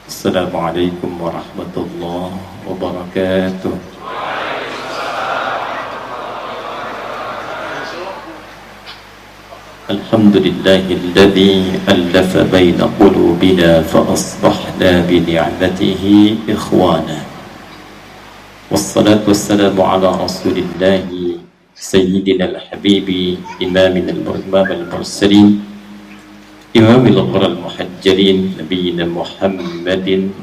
Assalamualaikum warahmatullahi wabarakatuh. Alhamdulillahilladzi allafa baina qulubina fa asbahna bi ni'matihi ikhwana. Wassalatu wassalamu ala rasulillahi sayyidina al-habibi imamina al-mursalin imamil ghurral muhajjalin nabiyina Muhammadin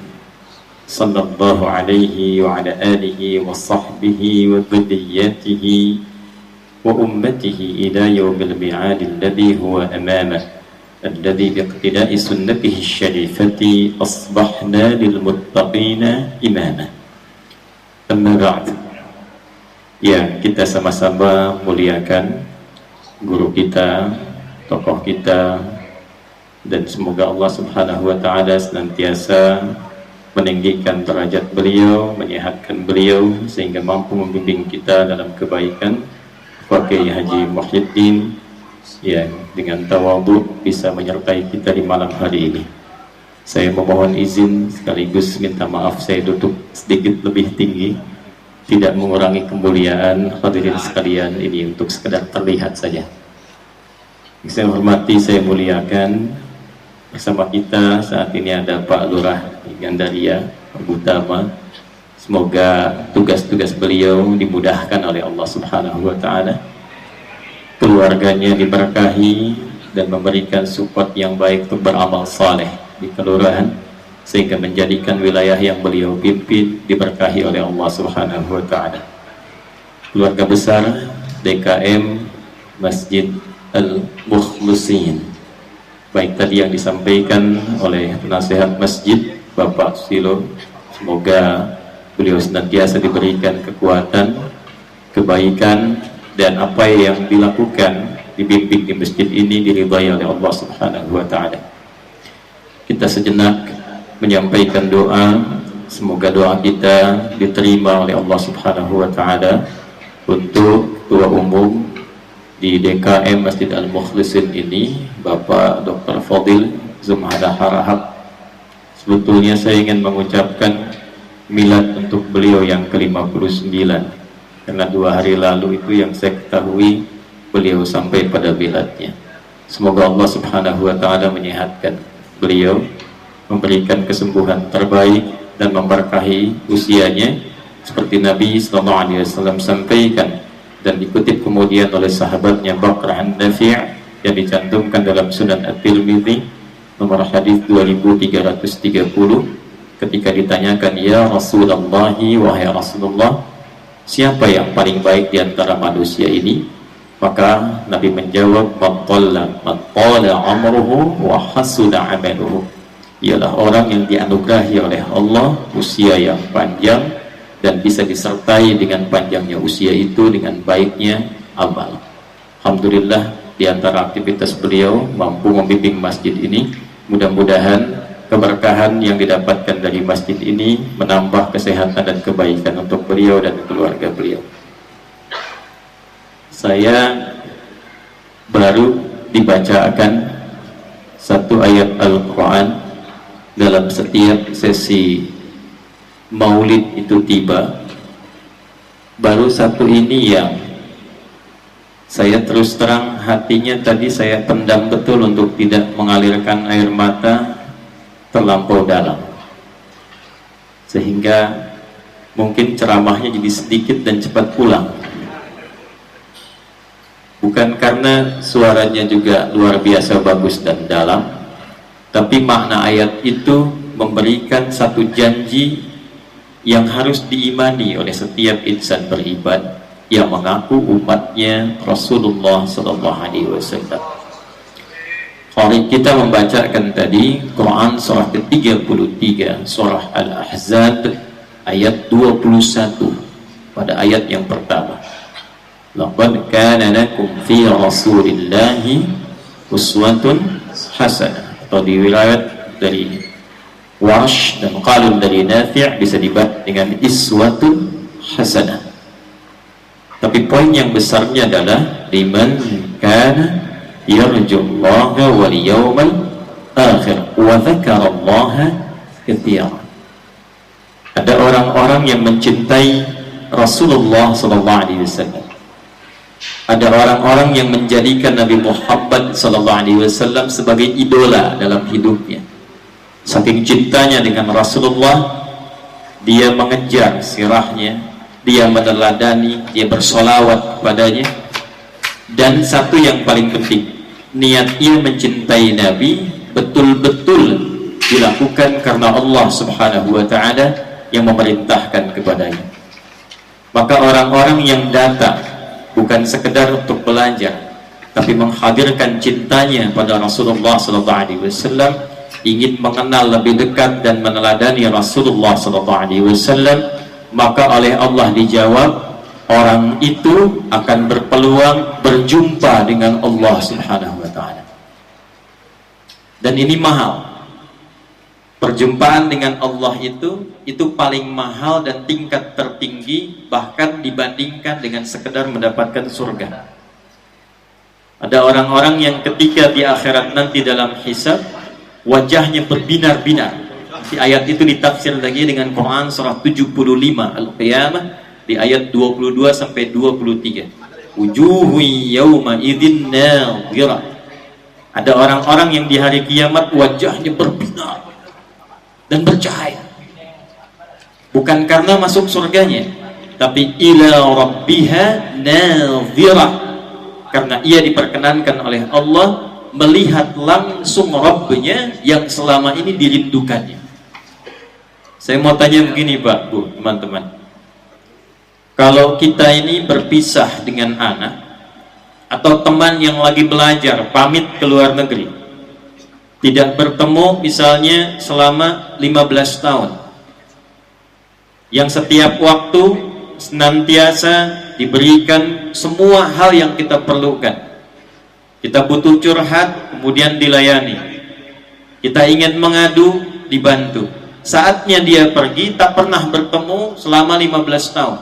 sallallahu alaihi wa ala alihi wa sahbihi wa dhurriyyatihi wa ummatihi ila yawmil mi'ad alladhi huwa amamah alladhi biiqtida'i sunnatihi syarifati asbahna lil muttaqina imama. Amma ba'd. Ya, kita sama-sama muliakan guru kita, tokoh kita, dan semoga Allah Subhanahu wa taala senantiasa meninggikan derajat beliau, menyehatkan beliau sehingga mampu membimbing kita dalam kebaikan. Pak Kiai Haji Muhyiddin yang dengan tawadhu bisa menyertai kita di malam hari ini. Saya memohon izin sekaligus minta maaf saya duduk sedikit lebih tinggi, tidak mengurangi kemuliaan hadirin sekalian, ini untuk sekedar terlihat saja. Saya hormati, saya muliakan, bersama kita saat ini ada Pak Lurah Gandaria, Pak Utama. Semoga tugas-tugas beliau dimudahkan oleh Allah Subhanahu wa taala. Keluarganya diberkahi dan memberikan support yang baik untuk beramal saleh di kelurahan sehingga menjadikan wilayah yang beliau pimpin diberkahi oleh Allah Subhanahu wa taala. Keluarga besar DKM Masjid Al-Mukhlisin. Baik tadi yang disampaikan oleh penasehat masjid Bapak Silo, semoga beliau senantiasa diberikan kekuatan, kebaikan, dan apa yang dilakukan, dibimbing di masjid ini diridhai oleh Allah Subhanahu wa taala. Kita sejenak menyampaikan doa, semoga doa kita diterima oleh Allah Subhanahu wa taala untuk Ketua Umum di DKM Masjid Al-Mukhlisin ini, Bapak Dr. Fadil Zumhada Harahap. Sebetulnya saya ingin mengucapkan milad untuk beliau yang ke-59, karena 2 hari lalu itu yang saya ketahui beliau sampai pada miladnya. Semoga Allah Subhanahu wa taala menyehatkan beliau, memberikan kesembuhan terbaik dan memberkahi usianya seperti Nabi sallallahu alaihi wasallam sampaikan dan dikutip kemudian oleh sahabatnya Bakr an-Nafi' yang dicantumkan dalam Sunan At-Tirmidzi nomor hadis 2330. Ketika ditanyakan, ya Rasulullah, wahai Rasulullah, siapa yang paling baik di antara manusia ini? Maka Nabi menjawab, man tala amruhu wa hasuna amaluhu. Ialah orang yang dianugerahi oleh Allah usia yang panjang dan bisa disertai dengan panjangnya usia itu dengan baiknya amal. Alhamdulillah, di antara aktivitas beliau mampu membimbing masjid ini. Mudah-mudahan keberkahan yang didapatkan dari masjid ini menambah kesehatan dan kebaikan untuk beliau dan keluarga beliau. Saya baru dibacakan satu ayat Al-Quran dalam setiap sesi maulid itu tiba. Baru satu ini yang saya terus terang hatinya tadi saya pendam betul untuk tidak mengalirkan air mata terlampau dalam, sehingga mungkin ceramahnya jadi sedikit dan cepat pulang. Bukan karena suaranya juga luar biasa bagus dan dalam, tapi makna ayat itu memberikan satu janji yang harus diimani oleh setiap insan beriman yang mengaku umatnya Rasulullah SAW. Hari kita membacakan tadi Quran surah ke-33, surah Al-Ahzab ayat 21 pada ayat yang pertama. Laqad kana lakum fi Rasulillahi uswatun hasanah. Atau di riwayat dari Warsh dan Qalun dari Nafi' bisa dibaca dengan iswatun hasanah. Tapi poin yang besarnya adalah liman kana yarjullaha wal yawmal akhir wa dzakarallaha katsiran. Ada orang-orang yang mencintai Rasulullah SAW. Ada orang-orang yang menjadikan Nabi Muhammad SAW sebagai idola dalam hidupnya. Saking cintanya dengan Rasulullah, dia mengejar sirahnya, dia meneladani, dia bersolawat kepadanya. Dan satu yang paling penting, niat ia mencintai Nabi betul-betul dilakukan karena Allah Subhanahu wa Ta'ala yang memerintahkan kepadanya. Maka orang-orang yang datang bukan sekedar untuk belajar, tapi menghadirkan cintanya pada Rasulullah SAW, ingin mengenal lebih dekat dan meneladani Rasulullah SAW, maka oleh Allah dijawab, orang itu akan berpeluang berjumpa dengan Allah Subhanahu wa Ta'ala. Dan ini mahal. Perjumpaan dengan Allah itu paling mahal dan tingkat tertinggi, bahkan dibandingkan dengan sekedar mendapatkan surga. Ada orang-orang yang ketika di akhirat nanti dalam hisab, wajahnya berbinar-binar. Di ayat itu ditafsir lagi dengan Quran surah 75 Al-Qiyamah di ayat 22 sampai 23. Wujuhu yawma idzin nadhirah. Ada orang-orang yang di hari kiamat wajahnya berbinar dan bercahaya, bukan karena masuk surganya, tapi ila rabbiha nadhirah, karena ia diperkenankan oleh Allah melihat langsung Rabbnya yang selama ini dirindukannya. Saya mau tanya begini Pak, Bu, teman-teman, kalau kita ini berpisah dengan anak atau teman yang lagi belajar pamit ke luar negeri, tidak bertemu misalnya selama 15 tahun, yang setiap waktu senantiasa diberikan semua hal yang kita perlukan. Kita butuh curhat, kemudian dilayani. Kita ingin mengadu, dibantu. Saatnya dia pergi, tak pernah bertemu selama 15 tahun.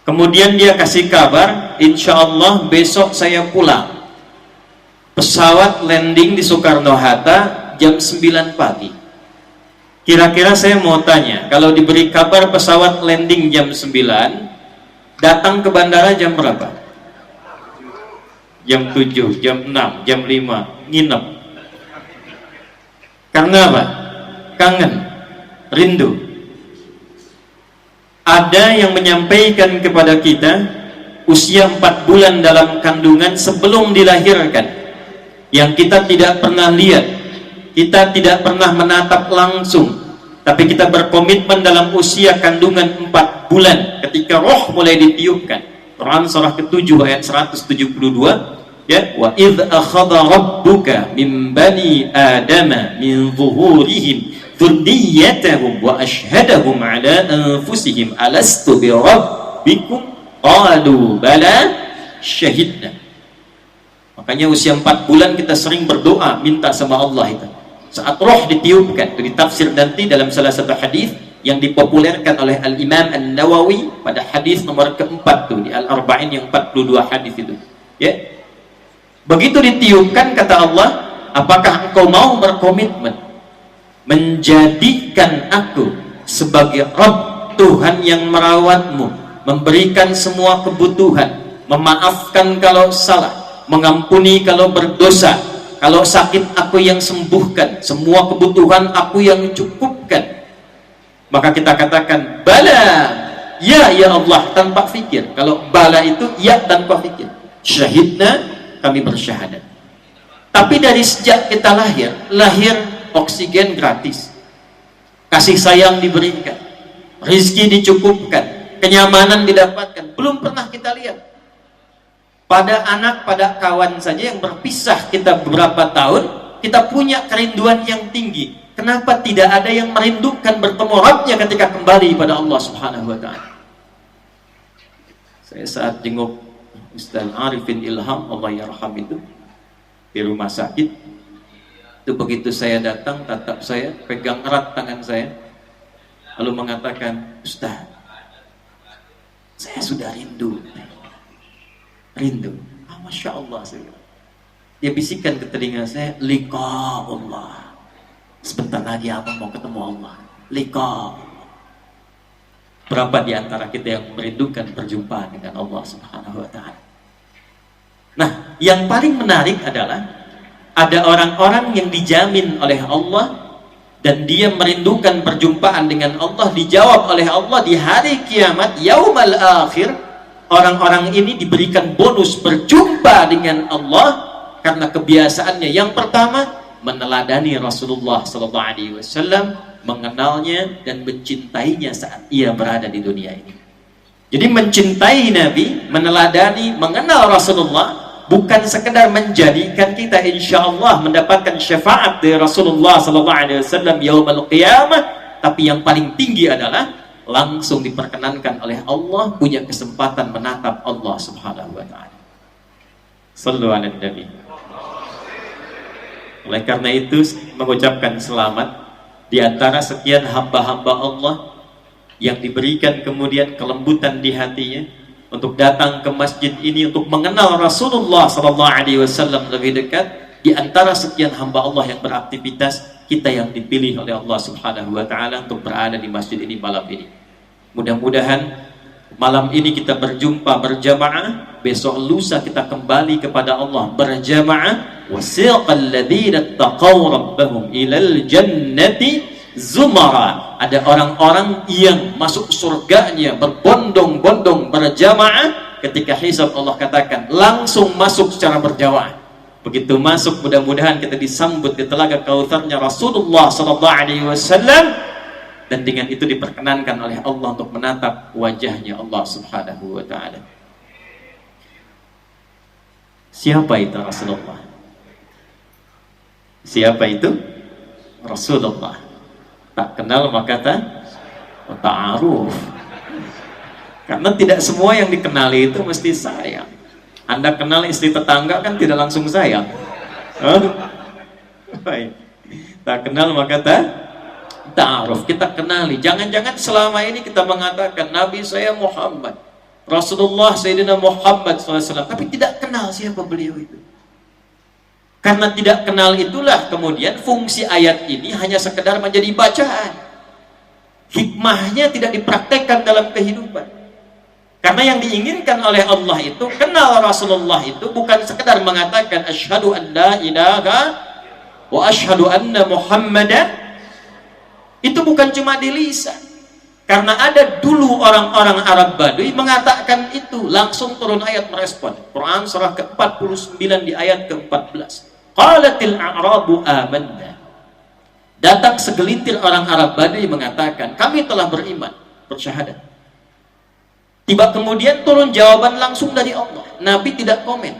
Kemudian dia kasih kabar, insya Allah besok saya pulang. Pesawat landing di Soekarno-Hatta jam 9 pagi. Kira-kira saya mau tanya, kalau diberi kabar pesawat landing jam 9, datang ke bandara jam berapa? Jam 7, jam 6, jam 5, nginep. Karena apa? Kangen, rindu. Ada yang menyampaikan kepada kita usia 4 bulan dalam kandungan sebelum dilahirkan, yang kita tidak pernah lihat, kita tidak pernah menatap langsung, tapi kita berkomitmen dalam usia kandungan 4 bulan ketika roh mulai ditiupkan. Quran surah ke-7 ayat 172, ya, wa idz akhadha rabbuka min bani adama min zuhurihim dzurriyyatahum wa ashhadahum ala anfusihim alastu bi rabbikum qalu bala syahidna. Makanya usia 4 bulan kita sering berdoa minta sama Allah itu. Saat roh ditiupkan, itu ditafsir nanti dalam salah satu hadis yang dipopulerkan oleh Al-Imam An-Nawawi pada hadis nomor keempat tuh di Al-Arba'in yang 42 hadis itu. Ya. Begitu ditiupkan kata Allah, apakah engkau mau berkomitmen menjadikan aku sebagai Rabb, Tuhan yang merawatmu, memberikan semua kebutuhan, memaafkan kalau salah, mengampuni kalau berdosa, kalau sakit aku yang sembuhkan, semua kebutuhan aku yang cukupkan. Maka kita katakan bala, ya Allah, tanpa fikir. Kalau bala itu ya tanpa fikir. Syahidna, kami bersyahadat. Tapi dari sejak kita lahir oksigen gratis, kasih sayang diberikan, rizki dicukupkan, kenyamanan didapatkan. Belum pernah kita lihat pada anak, pada kawan saja yang berpisah kita beberapa tahun, kita punya kerinduan yang tinggi. Kenapa tidak ada yang merindukan bertemu Rabbnya ketika kembali pada Allah Subhanahu wa Ta'ala? Saya saat jenguk Ustaz Arifin Ilham, Allah yarham, itu di rumah sakit, itu begitu saya datang, tatap saya, pegang erat tangan saya, lalu mengatakan, Ustaz, saya sudah rindu. Masya Allah. Dia bisikkan ke telinga saya, liqa Allah, Sebentar lagi abang mau ketemu Allah. Liqa. Berapa di antara kita yang merindukan perjumpaan dengan Allah Subhanahu wa Ta'ala? Nah, yang paling menarik adalah ada orang-orang yang dijamin oleh Allah dan dia merindukan perjumpaan dengan Allah, dijawab oleh Allah di hari kiamat, yaumal akhir. Orang-orang ini diberikan bonus berjumpa dengan Allah karena kebiasaannya. Yang pertama, meneladani Rasulullah SAW, mengenalnya dan mencintainya saat ia berada di dunia ini. Jadi mencintai Nabi, meneladani, mengenal Rasulullah bukan sekedar menjadikan kita insya Allah mendapatkan syafaat dari Rasulullah SAW yaumul qiyamah, tapi yang paling tinggi adalah langsung diperkenankan oleh Allah punya kesempatan menatap Allah Subhanahu wa Ta'ala. Sallu ala Nabi. Oleh karena itu mengucapkan selamat di antara sekian hamba-hamba Allah yang diberikan kemudian kelembutan di hatinya untuk datang ke masjid ini untuk mengenal Rasulullah SAW lebih dekat. Di antara sekian hamba Allah yang beraktivitas, kita yang dipilih oleh Allah Subhanahu wa Ta'ala untuk berada di masjid ini malam ini. Mudah-mudahan malam ini kita berjumpa berjamaah, besok lusa kita kembali kepada Allah berjamaah. Wasiqal ladzina taqaw rabbahum ilal jannati zumara. Ada orang-orang yang masuk surganya berbondong-bondong berjamaah. Ketika hisab Allah katakan langsung masuk secara berjamaah. Begitu masuk, mudah-mudahan kita disambut di telaga Kautsarnya Rasulullah SAW. Dan dengan itu diperkenankan oleh Allah untuk menatap wajahnya Allah Subhanahu wa Ta'ala. Siapa itu Rasulullah? Siapa itu Rasulullah? Tak kenal maka ta'aruf. Karena tidak semua yang dikenali itu mesti sayang. Anda kenal istri tetangga kan tidak langsung sayang. Baik. Tak kenal maka ta'aruf, kita kenali. Jangan-jangan selama ini kita mengatakan Nabi saya Muhammad, Rasulullah Sayyidina Muhammad SAW, tapi tidak kenal siapa beliau itu. Karena tidak kenal itulah kemudian fungsi ayat ini hanya sekedar menjadi bacaan. Hikmahnya tidak dipraktekkan dalam kehidupan. Karena yang diinginkan oleh Allah itu, kenal Rasulullah itu bukan sekedar mengatakan asyhadu an la ilaha wa asyhadu anna Muhammadan. Itu bukan cuma di lisan. Karena ada dulu orang-orang Arab Baduy mengatakan itu, langsung turun ayat merespon. Quran surah ke-49 di ayat ke-14. Qalatil a'rabu amanna. Datang segelintir orang Arab Baduy mengatakan, kami telah beriman, bersyahadat. Tiba kemudian turun jawaban langsung dari Allah. Nabi tidak komen.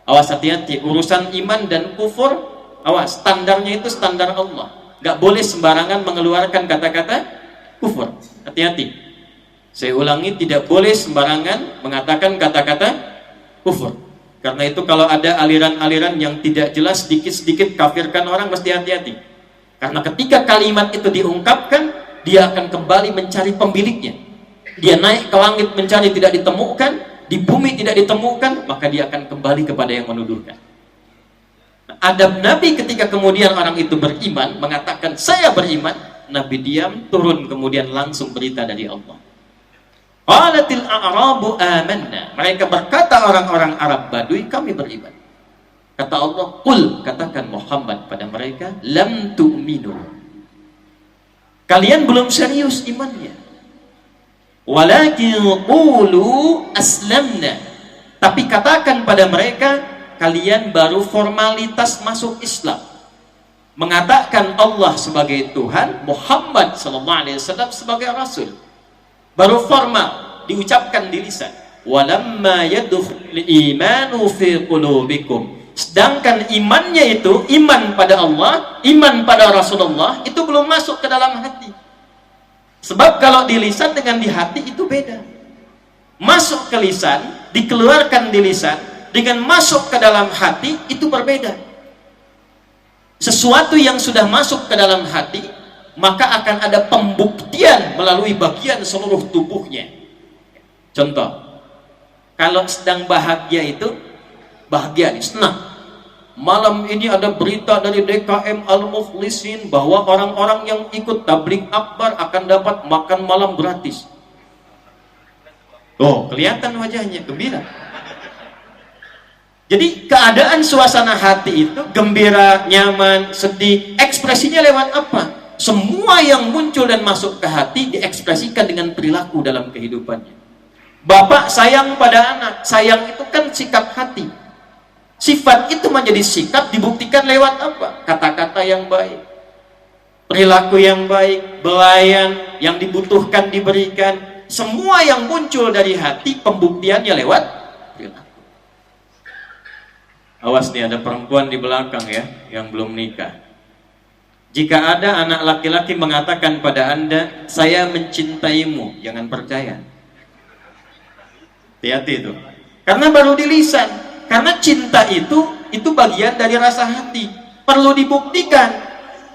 Awas, hati-hati, urusan iman dan kufur, awas, standarnya itu standar Allah. Gak boleh sembarangan mengeluarkan kata-kata kufur. Hati-hati. Saya ulangi, tidak boleh sembarangan mengatakan kata-kata kufur. Karena itu kalau ada aliran-aliran yang tidak jelas, sedikit-sedikit kafirkan orang, mesti hati-hati. Karena ketika kalimat itu diungkapkan, dia akan kembali mencari pemiliknya. Dia naik ke langit mencari, tidak ditemukan, di bumi tidak ditemukan, maka dia akan kembali kepada yang menuduhkan. Adab Nabi ketika kemudian orang itu beriman, mengatakan saya beriman, Nabi diam, turun kemudian langsung berita dari Allah. Qalatil a'rabu amanna. Mereka berkata orang-orang Arab Baduy, kami beriman. Kata Allah, qul, katakan Muhammad pada mereka, lam tu'minu. Kalian belum serius imannya. Walakin qulu aslamna. Tapi katakan pada mereka, kalian baru formalitas masuk Islam. Mengatakan Allah sebagai Tuhan, Muhammad SAW sebagai Rasul. Baru formal, diucapkan di lisan. Walamma yadkhul imanu fi qulubikum. Sedangkan imannya itu, iman pada Allah, iman pada Rasulullah, itu belum masuk ke dalam hati. Sebab kalau di lisan dengan di hati itu beda. Masuk ke lisan, dikeluarkan di lisan, dengan masuk ke dalam hati itu berbeda. Sesuatu yang sudah masuk ke dalam hati, maka akan ada pembuktian melalui bagian seluruh tubuhnya. Contoh, kalau sedang bahagia itu, bahagia nih, senang. malam ini ada berita dari DKM Al-Muflisin bahwa orang-orang yang ikut tabligh akbar akan dapat makan malam gratis. Oh, kelihatan wajahnya gembira. Jadi keadaan suasana hati itu gembira, nyaman, sedih, ekspresinya lewat apa? Semua yang muncul dan masuk ke hati diekspresikan dengan perilaku dalam kehidupannya. Bapak sayang pada anak, sayang itu kan sikap hati. Sifat itu menjadi sikap dibuktikan lewat apa? Kata-kata yang baik, perilaku yang baik, belayan yang dibutuhkan diberikan. Semua yang muncul dari hati pembuktiannya lewat perilaku. Awas nih, ada perempuan di belakang ya yang belum nikah. Jika ada anak laki-laki mengatakan pada Anda, saya mencintaimu, jangan percaya. Hati-hati itu. Karena baru di lisan. Karena cinta itu bagian dari rasa hati. Perlu dibuktikan.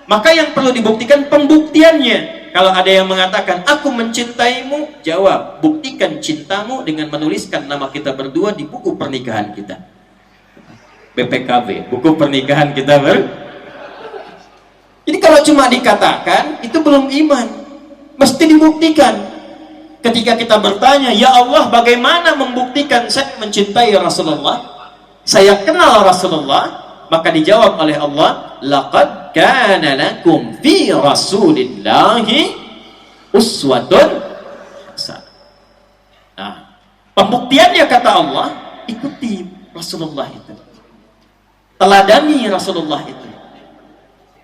Maka yang perlu dibuktikan pembuktiannya. Kalau ada yang mengatakan, aku mencintaimu, jawab, buktikan cintamu dengan menuliskan nama kita berdua di buku pernikahan kita. BPKB, buku pernikahan kita Jadi kalau cuma dikatakan, itu belum iman. Mesti dibuktikan. Ketika kita bertanya, ya Allah, bagaimana membuktikan saya mencintai Rasulullah? Saya kenal Rasulullah. Maka dijawab oleh Allah, laqad kana lakum fi Rasulillahi uswatun hasanah. Nah, pembuktiannya kata Allah, ikuti Rasulullah itu. Teladani Rasulullah itu.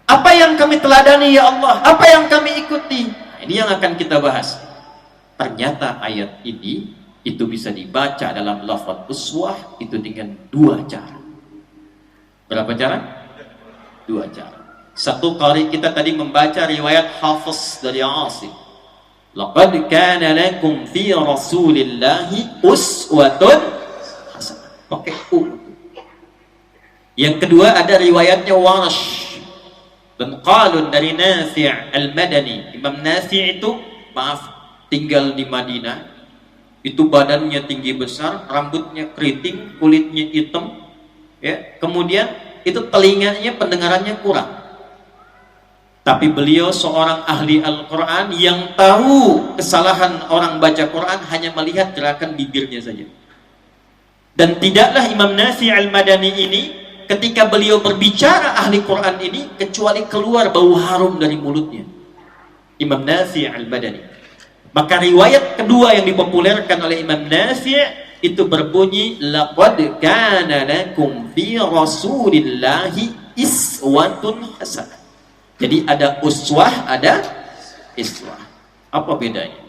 Apa yang kami teladani ya Allah? Apa yang kami ikuti? Nah, ini yang akan kita bahas. Ternyata ayat ini itu bisa dibaca dalam lafaz uswah itu dengan dua cara. Berapa cara? Dua cara. Satu kali kita tadi membaca riwayat Hafiz dari Asim. Laqad kana lakum fi Rasulillahi uswatun hasanah. Pakai u. Yang kedua ada riwayatnya Warsh dan Qalun dari Nafi' Al-Madani. Imam Nafi' itu tinggal di Madinah. Itu badannya tinggi besar, rambutnya keriting, kulitnya hitam, ya. Kemudian itu telinganya pendengarannya kurang. Tapi beliau seorang ahli Al-Quran yang tahu kesalahan orang baca Quran hanya melihat gerakan bibirnya saja. Dan tidaklah Imam Nafi' Al-Madani ini ketika beliau berbicara ahli Quran ini kecuali keluar bau harum dari mulutnya. Imam Nafi' Al-Madani. Maka riwayat kedua yang dipopulerkan oleh Imam Nafi' itu berbunyi laqad kana lakum fi Rasulillahi iswatun hasanah. Jadi ada uswah, ada iswah. Apa bedanya?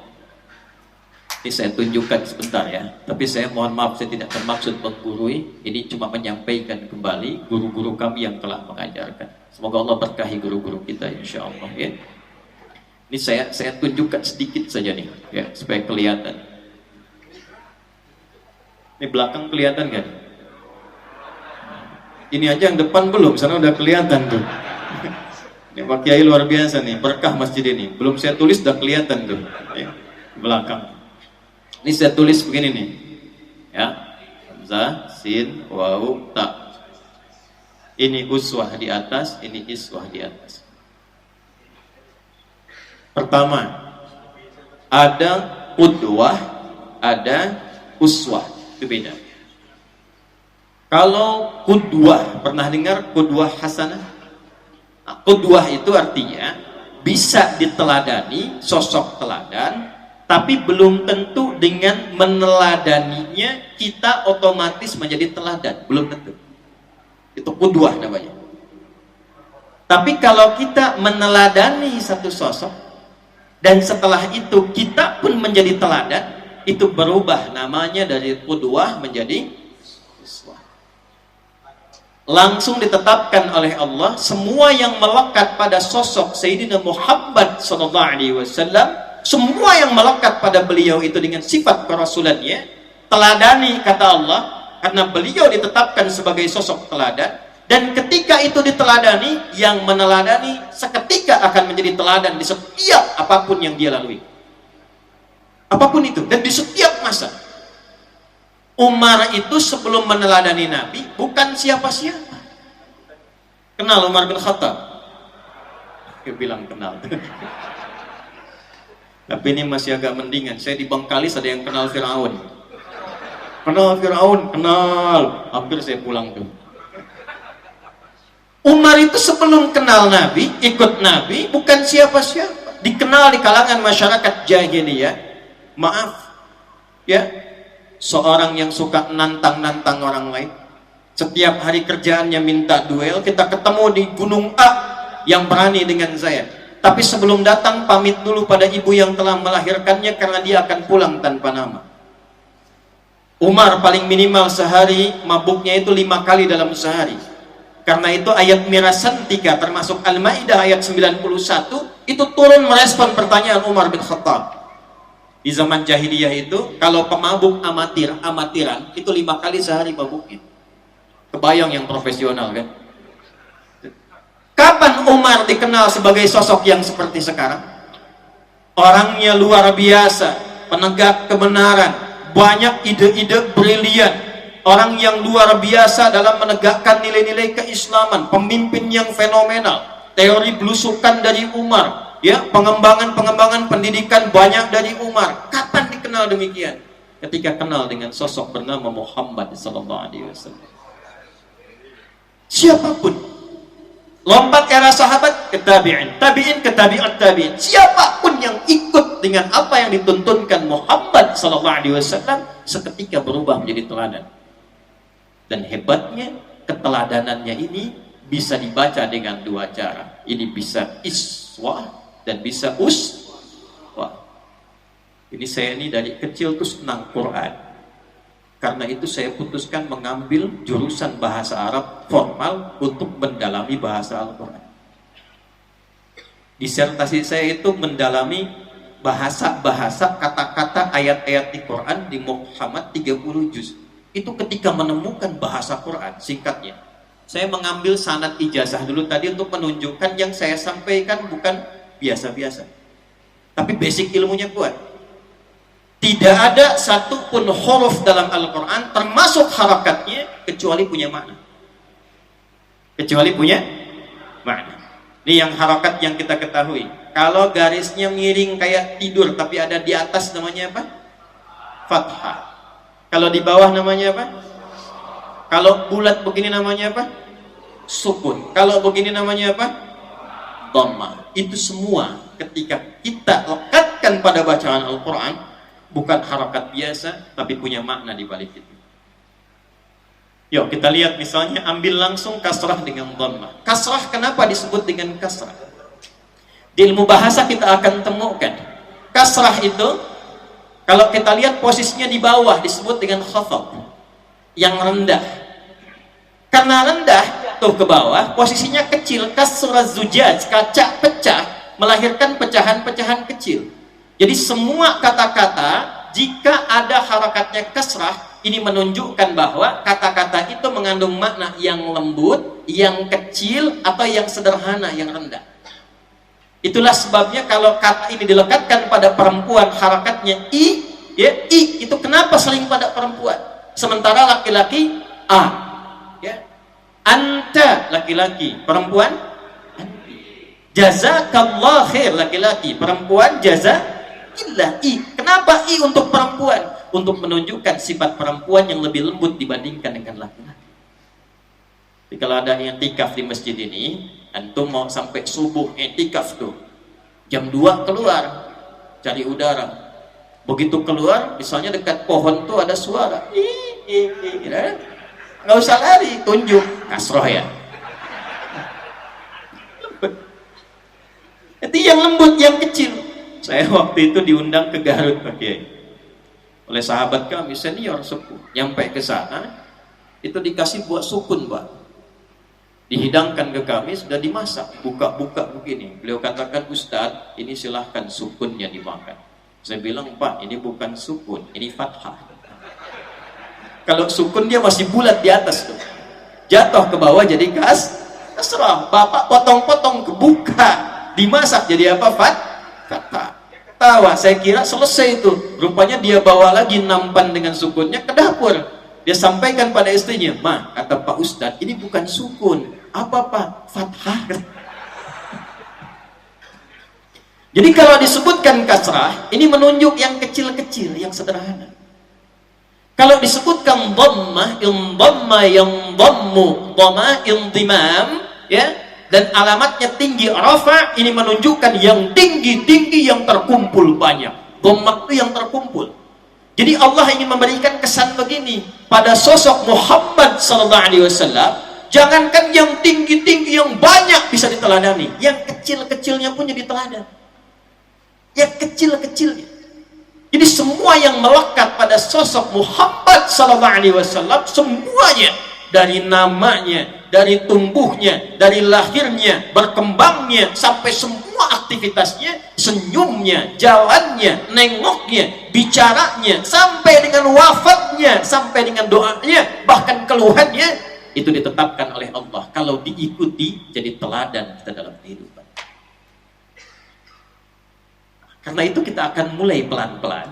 Ini saya tunjukkan sebentar ya. Tapi saya mohon maaf, saya tidak bermaksud menggurui. Ini cuma menyampaikan kembali guru-guru kami yang telah mengajarkan. Semoga Allah berkahi guru-guru kita insya Allah ya. Ini saya tunjukkan sedikit saja nih ya, supaya kelihatan. Ini belakang kelihatan kan? Ini aja yang depan belum, sana udah kelihatan tuh. Ini Pak Kiai luar biasa nih, berkah masjid ini. Belum saya tulis udah kelihatan tuh ya, belakang. Ini saya tulis begini nih, ya, hamzah, sin, waw, ta. Ini uswah di atas, ini iswah di atas. Pertama, ada qudwah, ada uswah, itu beda. Kalau qudwah, pernah dengar qudwah hasanah? Nah, qudwah itu artinya bisa diteladani, sosok teladan. Tapi belum tentu dengan meneladaninya kita otomatis menjadi teladan, belum tentu. Itu qudwah namanya. Tapi kalau kita meneladani satu sosok dan setelah itu kita pun menjadi teladan, itu berubah namanya dari qudwah menjadi uswah. Langsung ditetapkan oleh Allah semua yang melekat pada sosok Sayyidina Muhammad SAW. Semua yang melekat pada beliau itu dengan sifat kerasulannya, teladani kata Allah, karena beliau ditetapkan sebagai sosok teladan. Dan ketika itu diteladani, yang meneladani seketika akan menjadi teladan di setiap apapun yang dia lalui. Apapun itu, dan di setiap masa. Umar itu sebelum meneladani Nabi bukan siapa-siapa. Kenal Umar bin Khattab? Dia bilang kenal. Tapi ini masih agak mendingan. Saya di Bangkalis ada yang kenal Firaun. Kenal Firaun, kenal. Hampir saya pulang tuh. Umar itu sebelum kenal Nabi, ikut Nabi, bukan siapa-siapa. Dikenal di kalangan masyarakat jahiliyah. Maaf, ya, seorang yang suka nantang-nantang orang lain. Setiap hari kerjaannya minta duel. Kita ketemu di Gunung A, yang berani dengan saya. Tapi sebelum datang pamit dulu pada ibu yang telah melahirkannya, karena dia akan pulang tanpa nama. Umar paling minimal sehari mabuknya itu 5 kali dalam sehari. Karena itu ayat mirasan 3 termasuk Al-Maidah ayat 91 itu turun merespon pertanyaan Umar bin Khattab. Di zaman jahiliyah itu kalau pemabuk amatiran itu 5 kali sehari mabuknya. Kebayang yang profesional kan? Kapan Umar dikenal sebagai sosok yang seperti sekarang? Orangnya luar biasa, penegak kebenaran, banyak ide-ide brilian, orang yang luar biasa dalam menegakkan nilai-nilai keislaman, pemimpin yang fenomenal, teori belusukan dari Umar, ya, pengembangan pendidikan banyak dari Umar. Kapan dikenal demikian? Ketika kenal dengan sosok bernama Muhammad sallallahu alaihi wasallam. Siapapun, lompat era sahabat ke tabi'in, tabi'in ke tabi'at tabi'in, siapapun yang ikut dengan apa yang dituntunkan Muhammad sallallahu alaihi wasallam seketika berubah menjadi teladan. Dan hebatnya keteladanannya ini bisa dibaca dengan 2 cara. Ini bisa iswah dan bisa uswah. Ini saya ini dari kecil tuh senang Quran. Karena itu saya putuskan mengambil jurusan bahasa Arab formal untuk mendalami bahasa Al-Quran. Disertasi saya itu mendalami bahasa-bahasa, kata-kata, ayat-ayat di Quran di Muhammad 30 juz. Itu ketika menemukan bahasa Quran, singkatnya, saya mengambil sanad ijazah dulu tadi untuk menunjukkan yang saya sampaikan bukan biasa-biasa, tapi basic ilmunya kuat. Tidak ada satupun huruf dalam Al-Quran termasuk harakatnya kecuali punya makna. Kecuali punya makna. Ini yang harakat yang kita ketahui. Kalau garisnya miring kayak tidur tapi ada di atas namanya apa? Fathah. Kalau di bawah namanya apa? Kalau bulat begini namanya apa? Sukun. Kalau begini namanya apa? Dhammah. Itu semua ketika kita lekatkan pada bacaan Al-Quran, bukan harakat biasa, tapi punya makna di balik itu. Yuk kita lihat misalnya, ambil langsung kasrah dengan dhammah. Kasrah kenapa disebut dengan kasrah? Di ilmu bahasa kita akan temukan kasrah itu, kalau kita lihat posisinya di bawah disebut dengan khafad, yang rendah. Karena rendah tuh ke bawah, posisinya kecil, kasrah zujaj, kaca pecah, melahirkan pecahan-pecahan kecil. Jadi semua kata-kata jika ada harakatnya kasrah, ini menunjukkan bahwa kata-kata itu mengandung makna yang lembut, yang kecil, atau yang sederhana, yang rendah. Itulah sebabnya kalau kata ini dilekatkan pada perempuan, harakatnya i, ya, i itu kenapa sering pada perempuan, sementara laki-laki a, ya, anta laki-laki, perempuan anti. Jazakallah khair laki-laki, perempuan jaza illa i. Kenapa i untuk perempuan? Untuk menunjukkan sifat perempuan yang lebih lembut dibandingkan dengan laki-laki. Jadi kalau ada i'tikaf di masjid ini, antum mau sampai subuh i'tikaf tuh, jam 2 keluar cari udara. Begitu keluar, misalnya dekat pohon tuh ada suara, nggak usah lari, tunjuk kasroh ya. Itu yang lembut, yang kecil. Saya waktu itu diundang ke Garut, Pak Kiai, oleh sahabat kami senior sepuh. Nyampe ke sana, itu dikasih buah sukun, Pak. Dihidangkan ke kami, sudah dimasak, buka-buka begini. Beliau katakan, Ustadz, ini silahkan sukunnya dimakan. Saya bilang, Pak, ini bukan sukun, ini fathah. Kalau sukun dia masih bulat di atas tuh, jatuh ke bawah jadi kasrah. Bapak potong-potong, kebuka, dimasak jadi apa? Fathah. Tawa, saya kira selesai itu. Rupanya dia bawa lagi nampan dengan sukunnya ke dapur. Dia sampaikan pada istrinya, Ma, kata Pak Ustadz, ini bukan sukun, Apa Pak? Fathah. Jadi kalau disebutkan kasrah, ini menunjuk yang kecil-kecil, yang sederhana. Kalau disebutkan dhammah, indhamma yang dhammu, dhama indhimam, ya, dan alamatnya tinggi rafa, ini menunjukkan yang tinggi-tinggi yang terkumpul banyak. Dhammah itu yang terkumpul. Jadi Allah ingin memberikan kesan begini pada sosok Muhammad sallallahu alaihi wasallam, jangankan yang tinggi-tinggi yang banyak bisa diteladani, yang kecil-kecilnya pun jadi teladan. Yang kecil-kecilnya. Jadi semua yang melekat pada sosok Muhammad sallallahu alaihi wasallam, semuanya, dari namanya, dari tumbuhnya, dari lahirnya, berkembangnya, sampai semua aktivitasnya, senyumnya, jalannya, nengoknya, bicaranya, sampai dengan wafatnya, sampai dengan doanya, bahkan keluhannya, itu ditetapkan oleh Allah. Kalau diikuti, jadi teladan kita dalam kehidupan. Karena itu kita akan mulai pelan-pelan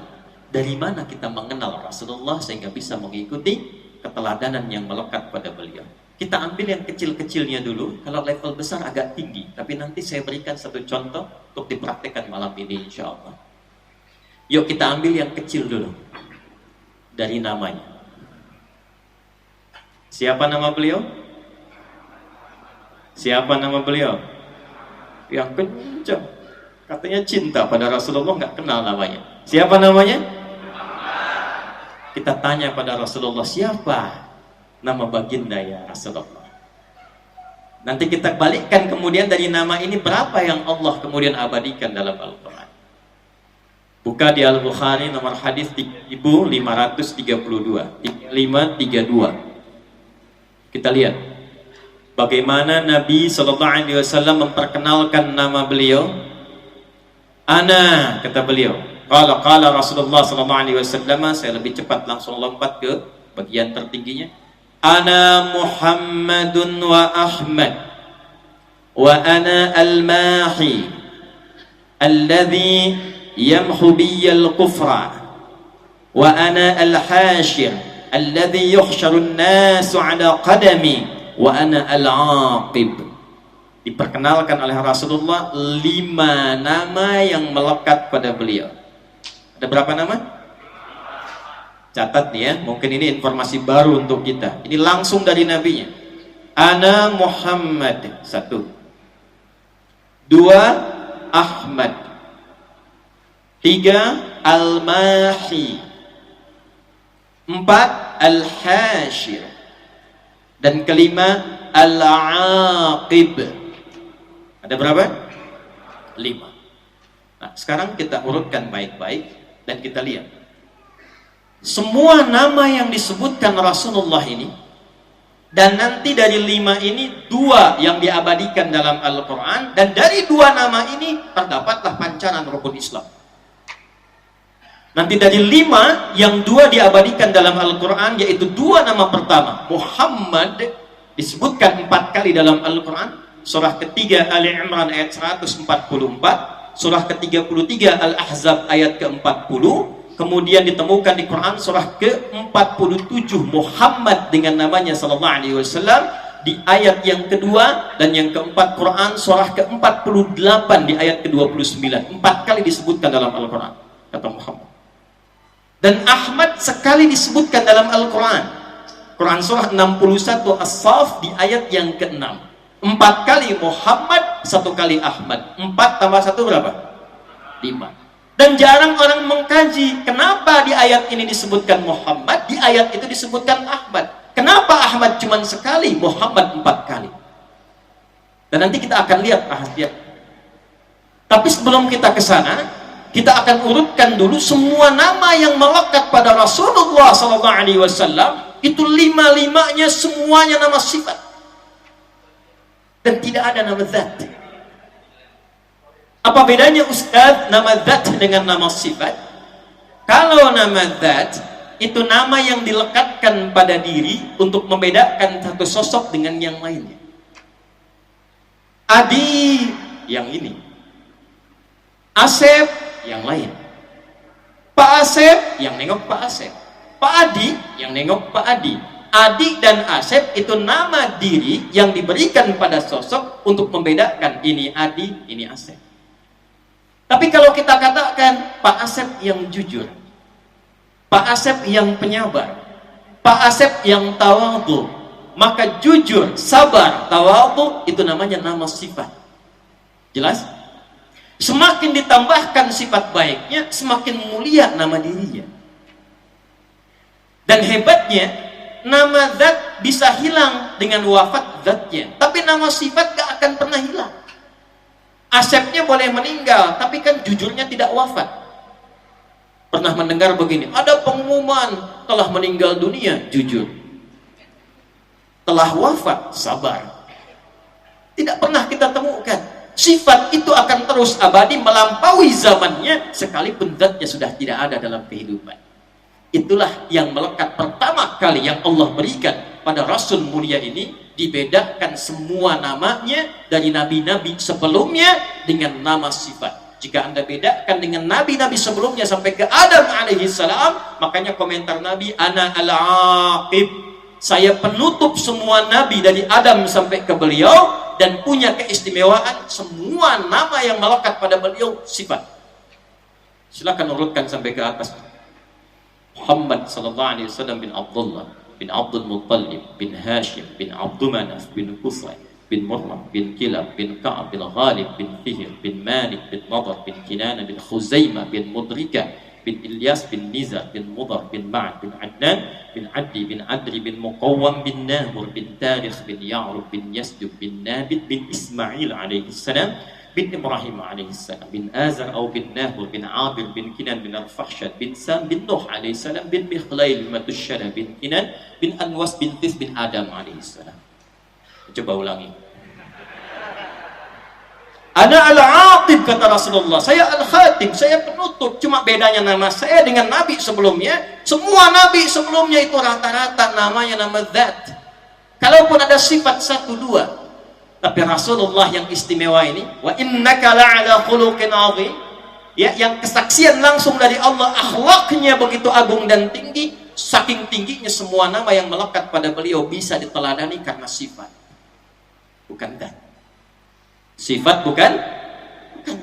dari mana kita mengenal Rasulullah sehingga bisa mengikuti keteladanan yang melekat pada beliau. Kita ambil yang kecil-kecilnya dulu, kalau level besar agak tinggi, tapi nanti saya berikan satu contoh untuk dipraktikkan malam ini insya Allah. Yuk kita ambil yang kecil dulu, dari namanya. Siapa nama beliau? Siapa nama beliau? Yang kencang. Katanya cinta pada Rasulullah, nggak kenal namanya. Siapa namanya? Kita tanya pada Rasulullah, siapa nama baginda ya Rasulullah? Nanti kita balikkan kemudian dari nama ini berapa yang Allah kemudian abadikan dalam Al-Quran. Buka di Al-Bukhari nomor hadis 3532, 3532. Kita lihat bagaimana Nabi SAW memperkenalkan nama beliau. Ana, kata beliau, qala Rasulullah SAW, saya lebih cepat langsung lompat ke bagian tertingginya. Ana Muhammadun wa Ahmad wa ana al-mahi alladhi yamhu biyyal kufra wa ana al-hashir alladhi yuhsharu an-nasu ala qadami wa ana al-aqib. Diperkenalkan oleh Rasulullah 5 nama yang melekat pada beliau. Ada berapa nama? Catat nih ya, mungkin ini informasi baru untuk kita. Ini langsung dari nabinya. Ana Muhammad, 1. 2 Ahmad. 3 Al-Mahi. 4 Al-Hashir. Dan kelima Al-Aqib. Ada berapa? 5. Nah, sekarang kita urutkan baik-baik dan kita lihat. Semua nama yang disebutkan Rasulullah ini, dan nanti dari 5 ini 2 yang diabadikan dalam Al-Quran, dan dari 2 nama ini terdapatlah pancaran rukun Islam. Nanti dari 5 yang 2 diabadikan dalam Al-Quran, yaitu 2 nama pertama, Muhammad, disebutkan 4 kali dalam Al-Quran. Surah ketiga Ali Imran ayat 144, surah ke-33 Al-Ahzab ayat ke-40, kemudian ditemukan di Quran surah ke-47 Muhammad dengan namanya sallallahu alaihi wasallam di ayat yang kedua, dan yang keempat Quran surah ke-48 di ayat ke-29. 4 kali disebutkan dalam Al-Quran kata Muhammad. Dan Ahmad sekali disebutkan dalam Al-Quran. Quran surah 61 As-Saff di ayat yang ke-6. 4 kali Muhammad, 1 kali Ahmad. 4 tambah 1 berapa? 5. Dan jarang orang mengkaji kenapa di ayat ini disebutkan Muhammad, di ayat itu disebutkan Ahmad. Kenapa Ahmad cuma sekali, Muhammad 4 kali? Dan nanti kita akan lihat perhatian. Tapi sebelum kita ke sana, kita akan urutkan dulu semua nama yang melekat pada Rasulullah SAW. Itu 5-5-nya semuanya nama sifat. Dan tidak ada nama zat. Apa bedanya Ustaz nama zat dengan nama sifat? Kalau nama zat itu nama yang dilekatkan pada diri untuk membedakan satu sosok dengan yang lainnya. Adi yang ini, Asep yang lain, Pak Asep yang nengok Pak Asep, Pak Adi yang nengok Pak Adi, Adi dan Asep itu nama diri yang diberikan pada sosok untuk membedakan ini Adi, ini Asep. Tapi kalau kita katakan Pak Asep yang jujur, Pak Asep yang penyabar, Pak Asep yang tawadhu, maka jujur, sabar, tawadhu itu namanya nama sifat. Jelas? Semakin ditambahkan sifat baiknya, semakin mulia nama dirinya. Dan hebatnya, nama zat bisa hilang dengan wafat zatnya, tapi nama sifat gak akan pernah hilang. Asepnya boleh meninggal, tapi kan jujurnya tidak wafat. Pernah mendengar begini, ada pengumuman telah meninggal dunia, jujur. Telah wafat, sabar. Tidak pernah kita temukan. Sifat itu akan terus abadi melampaui zamannya, sekalipun zatnya sudah tidak ada dalam kehidupan. Itulah yang melekat pertama kali yang Allah berikan pada Rasul mulia ini, dibedakan semua namanya dari nabi-nabi sebelumnya dengan nama sifat. Jika Anda bedakan dengan nabi-nabi sebelumnya sampai ke Adam alaihissalam, makanya komentar Nabi, ana al-aqib, saya penutup semua nabi dari Adam sampai ke beliau, dan punya keistimewaan semua nama yang melekat pada beliau sifat. Silakan urutkan sampai ke atas. Muhammad sallallahu alaihi wasallam bin Abdullah bin Abdul Muttalib bin Hashim bin Abdul Manaf bin Qusay bin Murrah bin Kilab bin Ka'ab bin Ghalib bin Fihr bin Malik bin Nadar bin Kinana bin Khuzaimah bin Mudrika bin Ilyas bin Nizar bin Mudar bin Ma'ad bin Adnan bin Addi bin Adri bin Muqawwam bin Nahur bin Tarikh bin Ya'rub bin Yasdub bin Nabit bin Ismail alaihi salam bin Ibrahim alaihissalam bin Azar atau bin Nahur bin Abir bin Kinan bin Al-Fahsyad bin Sam bin Nuh alaihissalam bin Mikhlail bin Matusyara bin Kinan bin Anwas bin Tis bin Adam alaihissalam. Coba ulangi. Ana al-aqib, kata Rasulullah, saya al-khatim, saya penutup. Cuma bedanya nama saya dengan nabi sebelumnya, semua nabi sebelumnya itu rata-rata namanya nama zat. Kalaupun ada sifat satu dua, tapi Rasulullah yang istimewa ini, wa innaka la'ala khuluqin 'azim, ya, yang kesaksian langsung dari Allah, akhlaknya begitu agung dan tinggi, saking tingginya semua nama yang melekat pada beliau bisa diteladani karena sifat, bukan zat. Sifat bukan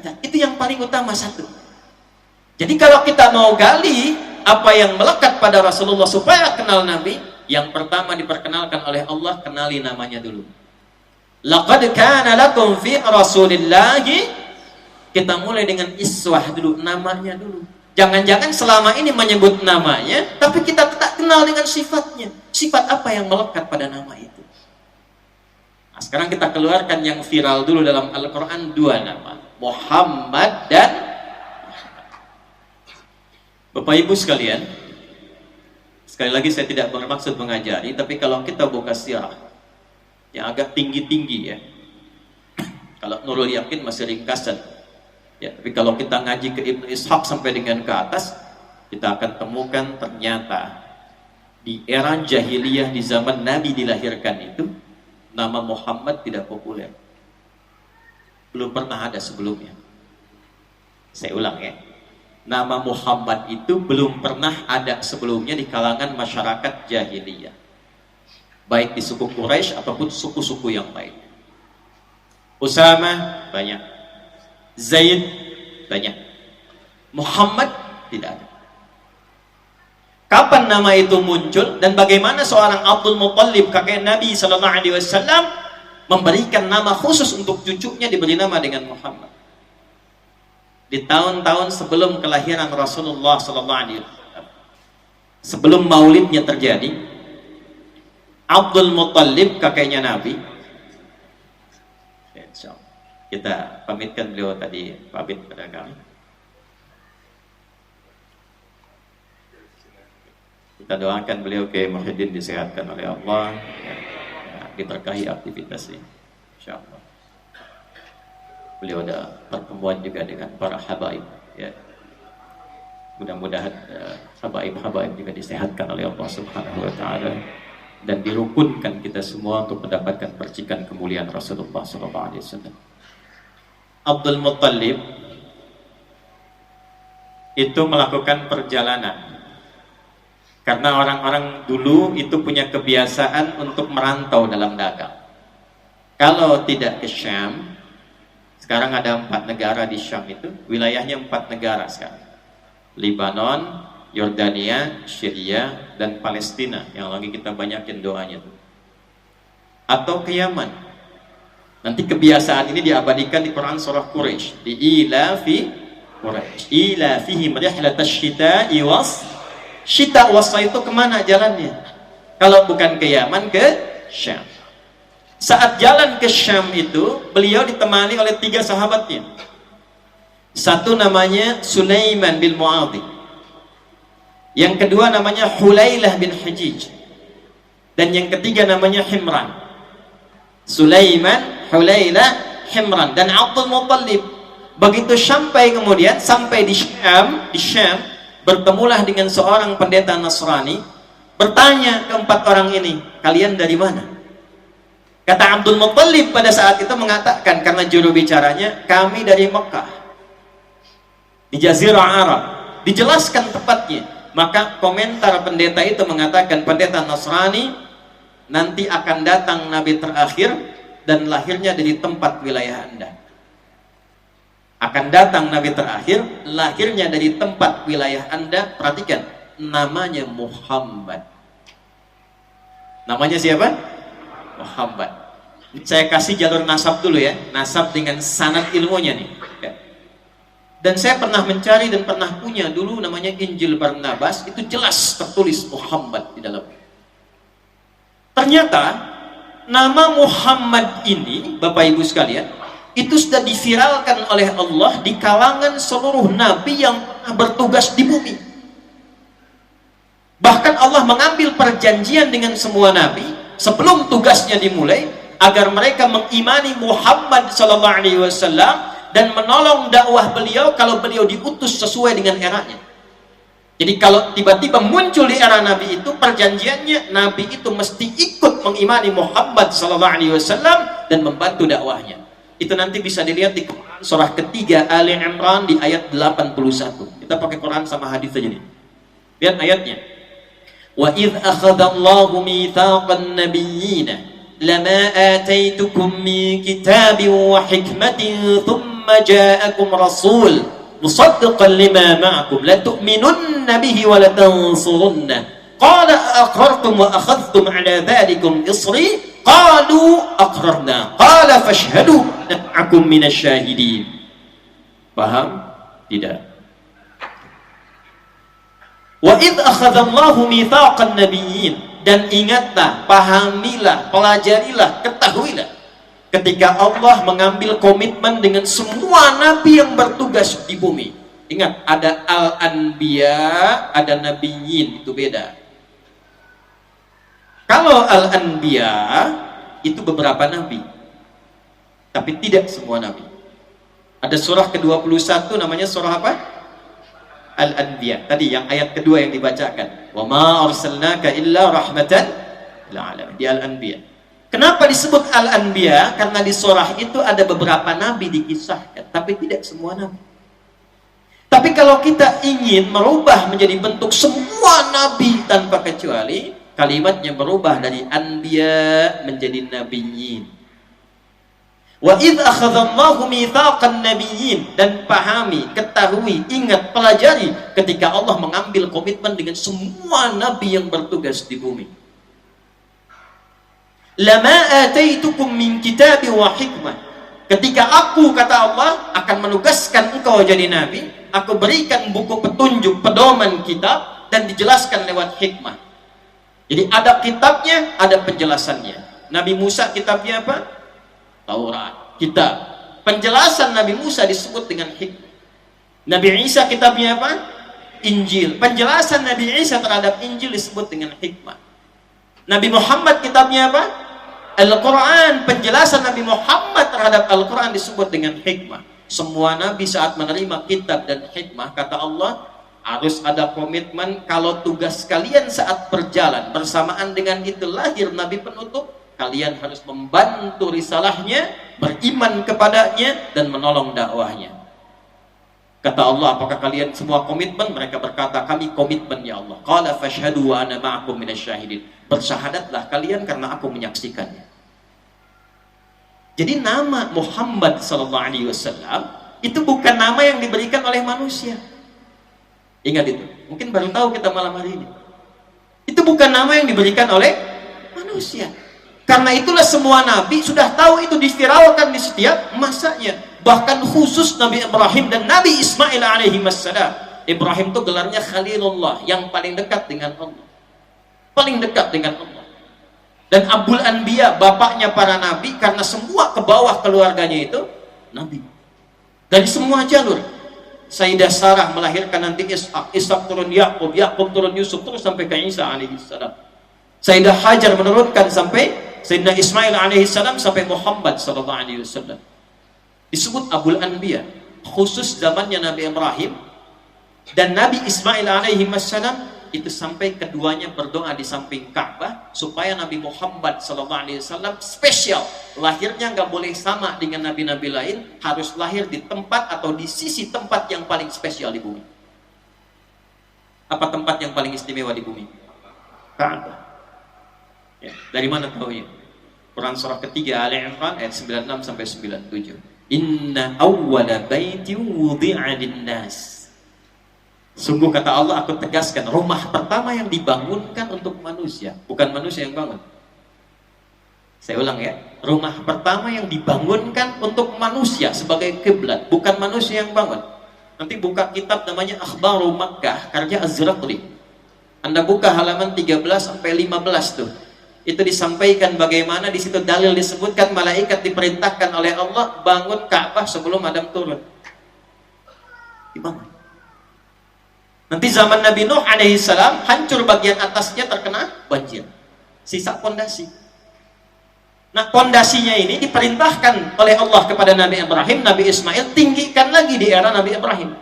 zat. Itu yang paling utama satu. Jadi kalau kita mau gali apa yang melekat pada Rasulullah supaya kenal Nabi, yang pertama diperkenalkan oleh Allah, kenali namanya dulu. Laqad kana lakum fi Rasulillahi, kita mulai dengan iswah dulu, namanya dulu. Jangan-jangan selama ini menyebut namanya, tapi kita tak kenal dengan sifatnya. Sifat apa yang melekat pada nama itu? Nah, sekarang kita keluarkan yang viral dulu dalam Al-Quran, dua nama, Muhammad dan Bapak Ibu sekalian. Sekali lagi saya tidak bermaksud mengajari, tapi kalau kita buka sirah yang agak tinggi-tinggi ya, kalau Nurul Yakin masih ringkasan ya, tapi kalau kita ngaji ke Ibnu Ishaq sampai dengan ke atas, kita akan temukan ternyata di era jahiliyah, di zaman Nabi dilahirkan itu, nama Muhammad tidak populer, belum pernah ada sebelumnya. Saya ulang ya, nama Muhammad itu belum pernah ada sebelumnya di kalangan masyarakat jahiliyah, baik di suku Quraisy ataupun suku-suku yang lain. Usama banyak, Zaid banyak, Muhammad tidak ada. Kapan nama itu muncul dan bagaimana seorang Abdul Muttalib, kakek Nabi sallallahu alaihi wasallam, memberikan nama khusus untuk cucunya, diberi nama dengan Muhammad. Di tahun-tahun sebelum kelahiran Rasulullah sallallahu alaihi wasallam, sebelum maulidnya terjadi, Abdul Muttalib, kakeknya Nabi, kita pamitkan beliau tadi pamit pada kami. Kita doakan beliau ke Muhyiddin disehatkan oleh Allah, ya, diberkahi aktivitasnya, insyaallah. Beliau ada pertemuan juga dengan para habaib, ya. Mudah-mudahan habaib-habaib juga disehatkan oleh Allah Subhanahu wa taala dan dirukunkan kita semua untuk mendapatkan percikan kemuliaan Rasulullah sallallahu alaihi wasallam. Abdul Muttalib itu melakukan perjalanan Karena orang-orang dulu itu punya kebiasaan untuk merantau dalam dagang. Kalau tidak ke Syam, sekarang ada 4 negara di Syam itu, wilayahnya 4 negara sekarang. Lebanon, Yordania, Syria, dan Palestina, yang lagi kita banyakin doanya tuh. Atau ke Yaman. Nanti kebiasaan ini diabadikan di Quran surah Quraisy, di ilafi Quraisy, ilafihim rihlatash syita'i was syita wasa itu kemana jalannya? Kalau bukan ke Yaman, ke Syam. Saat jalan ke Syam itu, beliau ditemani oleh 3 sahabatnya. Satu namanya Sulaiman bin Mu'adhi. Yang kedua namanya Hulailah bin Hajij. Dan yang ketiga namanya Himran. Sulaiman, Hulailah, Himran dan Abdul Muttalib. Begitu sampai di Syam, bertemulah dengan seorang pendeta Nasrani, bertanya ke 4 orang ini, kalian dari mana? Kata Abdul Muttalib pada saat itu mengatakan, karena juru bicaranya, kami dari Mekah, di Jazirah Arab. Dijelaskan tepatnya. Maka komentar pendeta itu mengatakan, pendeta Nasrani, nanti akan datang Nabi terakhir dan lahirnya dari tempat wilayah Anda. Akan datang Nabi terakhir, lahirnya dari tempat wilayah Anda. Perhatikan, namanya Muhammad. Namanya siapa? Muhammad. Saya kasih jalur nasab dulu ya, nasab dengan sanad ilmunya nih. Ya. Dan saya pernah mencari dan pernah punya dulu namanya Injil Barnabas, itu jelas tertulis Muhammad di dalamnya. Ternyata nama Muhammad ini, Bapak Ibu sekalian, itu sudah diviralkan oleh Allah di kalangan seluruh nabi yang pernah bertugas di bumi. Bahkan Allah mengambil perjanjian dengan semua nabi sebelum tugasnya dimulai agar mereka mengimani Muhammad SAW dan menolong dakwah beliau kalau beliau diutus sesuai dengan eranya. Jadi kalau tiba-tiba muncul di era Nabi itu, perjanjiannya Nabi itu mesti ikut mengimani Muhammad SAW dan membantu dakwahnya. Itu nanti bisa dilihat di Quran surah ketiga Ali Imran di ayat 81. Kita pakai Quran sama hadis aja nih. Lihat ayatnya. Wa idh akhadallahu mitsaqan nabiyyina lama ataitukum min kitabin wa hikmatin thumma ja'akum rasul musaddiqan lima ma'akum la tu'minunna bihi wa la tansurunna qala aqrartum wa akhadhtum ala dhalikum isri qalu aqrarna qala fashhadu ma'akum minasyahidin. Paham? Tidak. Wa idh akhadallahu mitsaqan nabiyyin, dan ingatlah, pahamilah, pelajarilah, ketahuilah ketika Allah mengambil komitmen dengan semua nabi yang bertugas di bumi. Ingat, ada al-anbiya, ada nabiyyin, itu beda. Kalau al-anbiya itu beberapa nabi, tapi tidak semua nabi. Ada surah ke-21 namanya surah apa? Al-Anbiya. Tadi yang ayat kedua yang dibacakan. Wa ma arsalnaka illa rahmatan lil alamin. Di Al-Anbiya. Kenapa disebut Al-Anbiya? Karena di surah itu ada beberapa nabi dikisahkan, tapi tidak semua nabi. Tapi kalau kita ingin merubah menjadi bentuk semua nabi tanpa kecuali, kalimatnya berubah dari anbiya menjadi nabiyyin. Wa idh akhadallahu mitsaqan nabiyyin, dan pahami, ketahui, ingat, pelajari ketika Allah mengambil komitmen dengan semua nabi yang bertugas di bumi. Lama ataitukum min kitabi wa hikmah, ketika aku, kata Allah, akan menugaskan engkau jadi nabi, aku berikan buku petunjuk, pedoman kitab, dan dijelaskan lewat hikmah. Jadi ada kitabnya, ada penjelasannya. Nabi Musa kitabnya apa? Taurat, kitab. Penjelasan Nabi Musa disebut dengan hikmah. Nabi Isa kitabnya apa? Injil. Penjelasan Nabi Isa terhadap Injil disebut dengan hikmah. Nabi Muhammad kitabnya apa? Al-Quran. Penjelasan Nabi Muhammad terhadap Al-Quran disebut dengan hikmah. Semua Nabi saat menerima kitab dan hikmah, kata Allah, harus ada komitmen. Kalau tugas kalian saat berjalan bersamaan dengan itu lahir Nabi penutup, kalian harus membantu risalahnya, beriman kepadanya, dan menolong dakwahnya. Kata Allah, apakah kalian semua komitmen? Mereka berkata, kami komitmen ya Allah. Qala fashhadu wa ana ma'akum minasyahidin. Bersyahadatlah kalian karena aku menyaksikannya. Jadi nama Muhammad sallallahu alaihi wasallam itu bukan nama yang diberikan oleh manusia. Ingat itu. Mungkin baru tahu kita malam hari ini. Itu bukan nama yang diberikan oleh manusia. Karena itulah semua nabi sudah tahu itu diviralkan di setiap masanya. Bahkan khusus Nabi Ibrahim dan Nabi Ismail alaihi wassalam. Ibrahim itu gelarnya Khalilullah, yang paling dekat dengan Allah. Paling dekat dengan Allah. Dan Abul Anbiya, bapaknya para nabi, karena semua ke bawah keluarganya itu nabi. Dari semua jalur. Sayyidah Sarah melahirkan nanti Ishak, Ishak turun Yakub, Yakub turun Yusuf, terus sampai ke Isa alaihi salam. Sayyidah Hajar menurunkan sampai Sayyidina Ismail alaihi salam sampai Muhammad sallallahu alaihi wasallam. Disebut Abul Anbiya, khusus zamannya Nabi Ibrahim dan Nabi Ismail alaihi wassalam, itu sampai keduanya berdoa di samping Ka'bah supaya Nabi Muhammad sallallahu alaihi wasallam spesial, lahirnya nggak boleh sama dengan nabi-nabi lain, harus lahir di tempat atau di sisi tempat yang paling spesial di bumi. Apa tempat yang paling istimewa di bumi? Ka'bah. Ya, dari mana tahu ya? Quran surah ketiga Ali Imran ayat 96 sampai 97. Inna awwala baitin wudi'a linnas. Sungguh kata Allah, aku tegaskan, rumah pertama yang dibangunkan untuk manusia, bukan manusia yang bangun. Saya ulang ya, rumah pertama yang dibangunkan untuk manusia sebagai kiblat, bukan manusia yang bangun. Nanti buka kitab namanya Akhbaru Makkah karya Az-Zuraqli. Anda buka halaman 13 sampai 15 tuh. Itu disampaikan bagaimana di situ dalil disebutkan malaikat diperintahkan oleh Allah bangun Ka'bah sebelum Adam turun. Dibangun. Nanti zaman Nabi Nuh alaihi salam hancur bagian atasnya terkena banjir. Sisa pondasi. Nah, pondasinya ini diperintahkan oleh Allah kepada Nabi Ibrahim, Nabi Ismail, tinggikan lagi di era Nabi Ibrahim.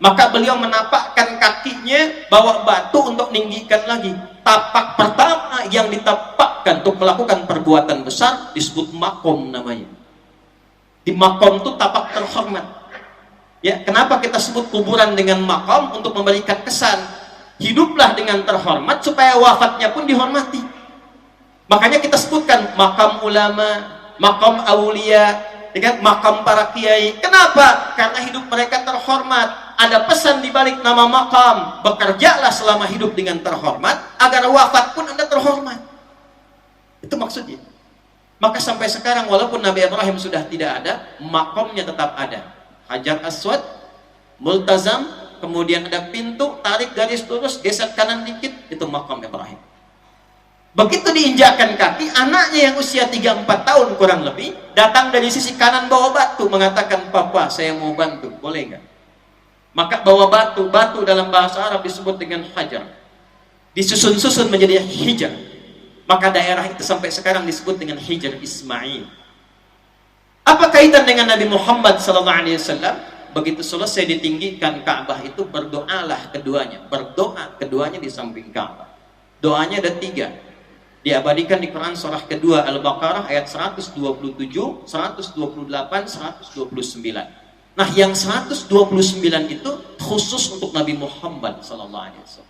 Maka beliau menapakkan kakinya, bawa batu untuk meninggikan lagi. Tapak pertama yang ditapakkan untuk melakukan perbuatan besar disebut makom namanya. Di makom itu tapak terhormat. Ya, kenapa kita sebut kuburan dengan makom? Untuk memberikan kesan hiduplah dengan terhormat supaya wafatnya pun dihormati. Makanya kita sebutkan makam ulama, makam aulia, dengan makam para kiai. Kenapa? Karena hidup mereka terhormat. Ada pesan di balik nama makam. Bekerjalah selama hidup dengan terhormat agar wafat pun Anda terhormat. Itu maksudnya. Maka sampai sekarang walaupun Nabi Ibrahim sudah tidak ada, makamnya tetap ada. Hajar Aswad, multazam, kemudian ada pintu, tarik garis lurus, geser kanan dikit, itu makam Ibrahim. Begitu diinjakkan kaki, anaknya yang usia 3-4 tahun kurang lebih datang dari sisi kanan bawa batu, mengatakan, "Papa, saya mau bantu, boleh nggak?" Maka bawa batu, batu dalam bahasa Arab disebut dengan hajar. Disusun-susun menjadi hijar. Maka daerah itu sampai sekarang disebut dengan Hijar Ismail. Apa kaitan dengan Nabi Muhammad SAW? Begitu selesai ditinggikan Ka'bah itu, berdoalah keduanya. Berdoa keduanya di samping Ka'bah. Doanya ada 3. Diabadikan di Quran surah kedua Al-Baqarah ayat 127, 128, 129. Nah, yang 129 itu khusus untuk Nabi Muhammad SAW.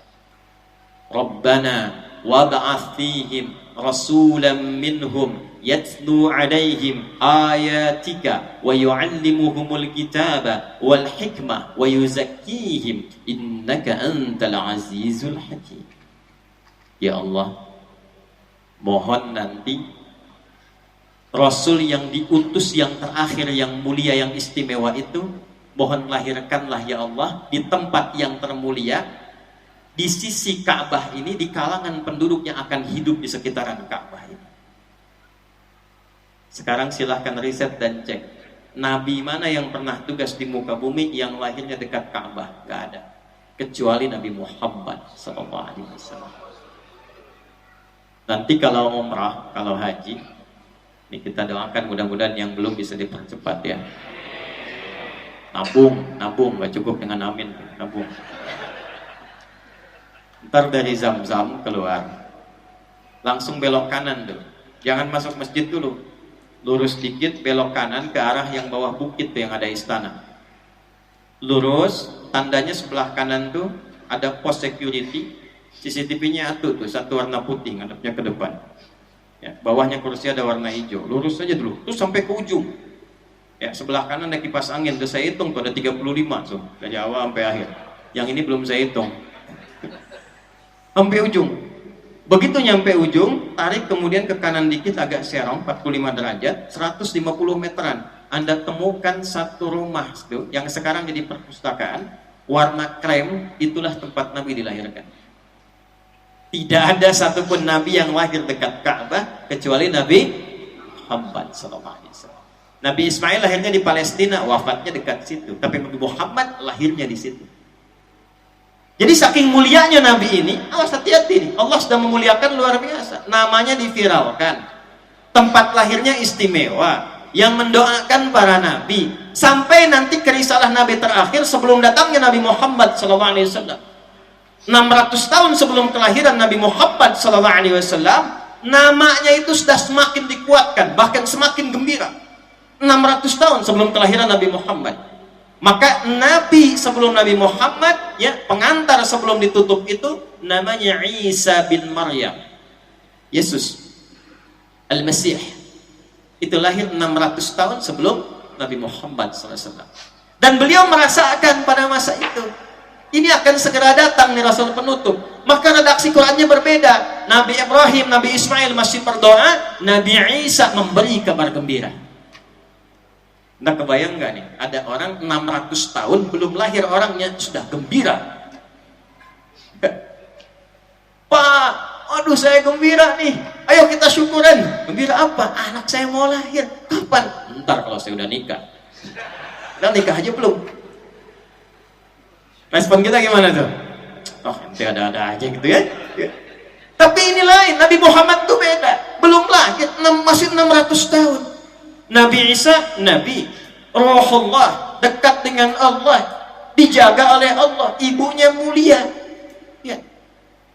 Rabbana wab'ath fihim rasulan minhum yatlu alaihim ayatika wa yu'allimuhumul kitaba wal hikmah wa yuzakkihim innaka antal azizul hakim. Ya Allah, mohon nanti Rasul yang diutus yang terakhir, yang mulia, yang istimewa itu, mohon lahirkanlah ya Allah di tempat yang termulia, di sisi Ka'bah ini, di kalangan penduduk yang akan hidup di sekitaran Ka'bah ini. Sekarang silahkan riset dan cek, Nabi mana yang pernah tugas di muka bumi yang lahirnya dekat Ka'bah? Gak ada, kecuali Nabi Muhammad SAW. Nanti kalau umrah, kalau haji, ini kita doakan mudah-mudahan yang belum bisa dipercepat ya. Nabung, gak cukup dengan amin, nabung. Ntar dari Zam-Zam keluar, langsung belok kanan tuh. Jangan masuk masjid dulu, lurus dikit belok kanan ke arah yang bawah bukit tuh yang ada istana. lurus, tandanya sebelah kanan tuh ada pos security, CCTV-nya tuh satu warna putih ngadepnya ke depan. Ya, bawahnya kursi ada warna hijau. Lurus saja dulu, terus sampai ke ujung. Ya, sebelah kanan ada kipas angin, tuh saya hitung tuh ada 35 tuh, dari awal sampai akhir. Yang ini belum saya hitung. Sampai ujung. Begitu nyampe ujung, tarik kemudian ke kanan dikit agak serong 45 derajat, 150 meteran. Anda temukan satu rumah tuh, yang sekarang jadi perpustakaan, warna krem, itulah tempat Nabi dilahirkan. Tidak ada satupun Nabi yang lahir dekat Ka'bah kecuali Nabi Muhammad SAW. Nabi Ismail lahirnya di Palestina, wafatnya dekat situ. Tapi Nabi Muhammad lahirnya di situ. Jadi saking mulianya Nabi ini, awas hati-hati nih, Allah sudah memuliakan luar biasa. Namanya diviralkan, tempat lahirnya istimewa, yang mendoakan para Nabi, sampai nanti kerisalah Nabi terakhir sebelum datangnya Nabi Muhammad SAW. 600 tahun sebelum kelahiran Nabi Muhammad SAW, namanya itu sudah semakin dikuatkan, bahkan semakin gembira. 600 tahun sebelum kelahiran Nabi Muhammad. Maka Nabi sebelum Nabi Muhammad, ya, pengantar sebelum ditutup itu namanya Isa bin Maryam. Yesus Al-Masih. Itu lahir 600 tahun sebelum Nabi Muhammad SAW. Dan beliau merasakan pada masa itu, ini akan segera datang nih Rasul penutup. Maka redaksi Qurannya berbeda. Nabi Ibrahim, Nabi Ismail masih berdoa, Nabi Isa memberi kabar gembira. Nah, kebayang nggak nih? Ada orang 600 tahun belum lahir orangnya sudah gembira. Pak, aduh saya gembira nih. Ayo kita syukuran. Gembira apa? Anak saya mau lahir. Kapan? Ntar kalau saya udah nikah. Udah nikah aja belum? Respon kita gimana tuh? Oh, nanti ada-ada aja gitu ya. Tapi ini lain, Nabi Muhammad tuh beda. Belum lahir, masih 600 tahun. Nabi Isa, Nabi Ruhullah, dekat dengan Allah, dijaga oleh Allah, ibunya mulia. Ya.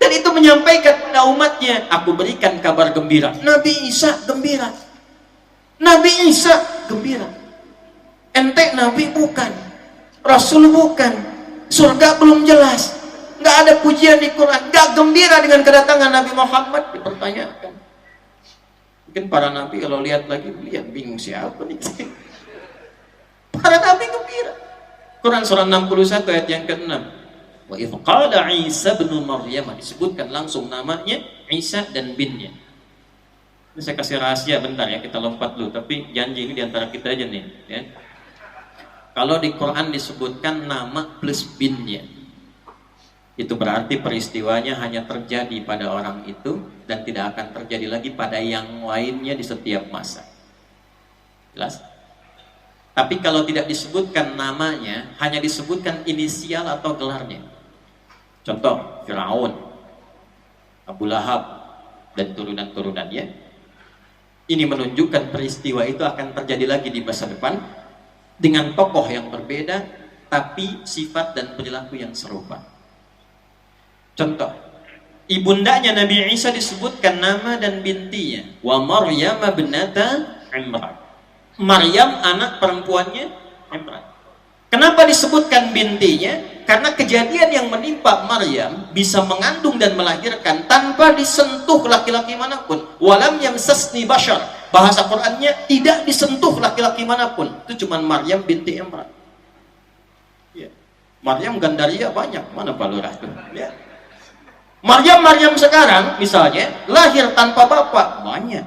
Dan itu menyampaikan kepada umatnya, aku berikan kabar gembira. Nabi Isa gembira. Nabi Isa gembira. Ente Nabi bukan, Rasul bukan, surga belum jelas, nggak ada pujian di Quran, nggak gembira dengan kedatangan Nabi Muhammad, dipertanyakan. Mungkin para nabi kalau lihat lagi, lihat bingung siapa nih. Para nabi gembira. Quran surah 61 ayat yang ke-6. Wa idh qala Isa bin Maryam, disebutkan langsung namanya Isa dan binnya. Ini saya kasih rahasia bentar ya, kita lompat dulu, tapi janji ini diantara kita aja nih ya. Kalau di Quran disebutkan nama plus binnya, itu berarti peristiwanya hanya terjadi pada orang itu dan tidak akan terjadi lagi pada yang lainnya di setiap masa. Jelas? Tapi kalau tidak disebutkan namanya, hanya disebutkan inisial atau gelarnya. Contoh, Firaun, Abu Lahab, dan turunan-turunannya. Ini menunjukkan peristiwa itu akan terjadi lagi di masa depan dengan tokoh yang berbeda, tapi sifat dan perilaku yang serupa. Contoh, ibundanya Nabi Isa disebutkan nama dan bintinya, wa Maryam ibnata Imran. Maryam anak perempuannya Imran. Kenapa disebutkan bintinya? Karena kejadian yang menimpa Maryam bisa mengandung dan melahirkan tanpa disentuh laki-laki manapun. Walam yamsasni bashar. Bahasa Qur'annya tidak disentuh laki-laki manapun. Itu cuma Maryam binti Imran. Ya. Maryam Gandaria banyak, mana Pak Lurah tuh? Ya. Maryam sekarang misalnya lahir tanpa bapak banyak,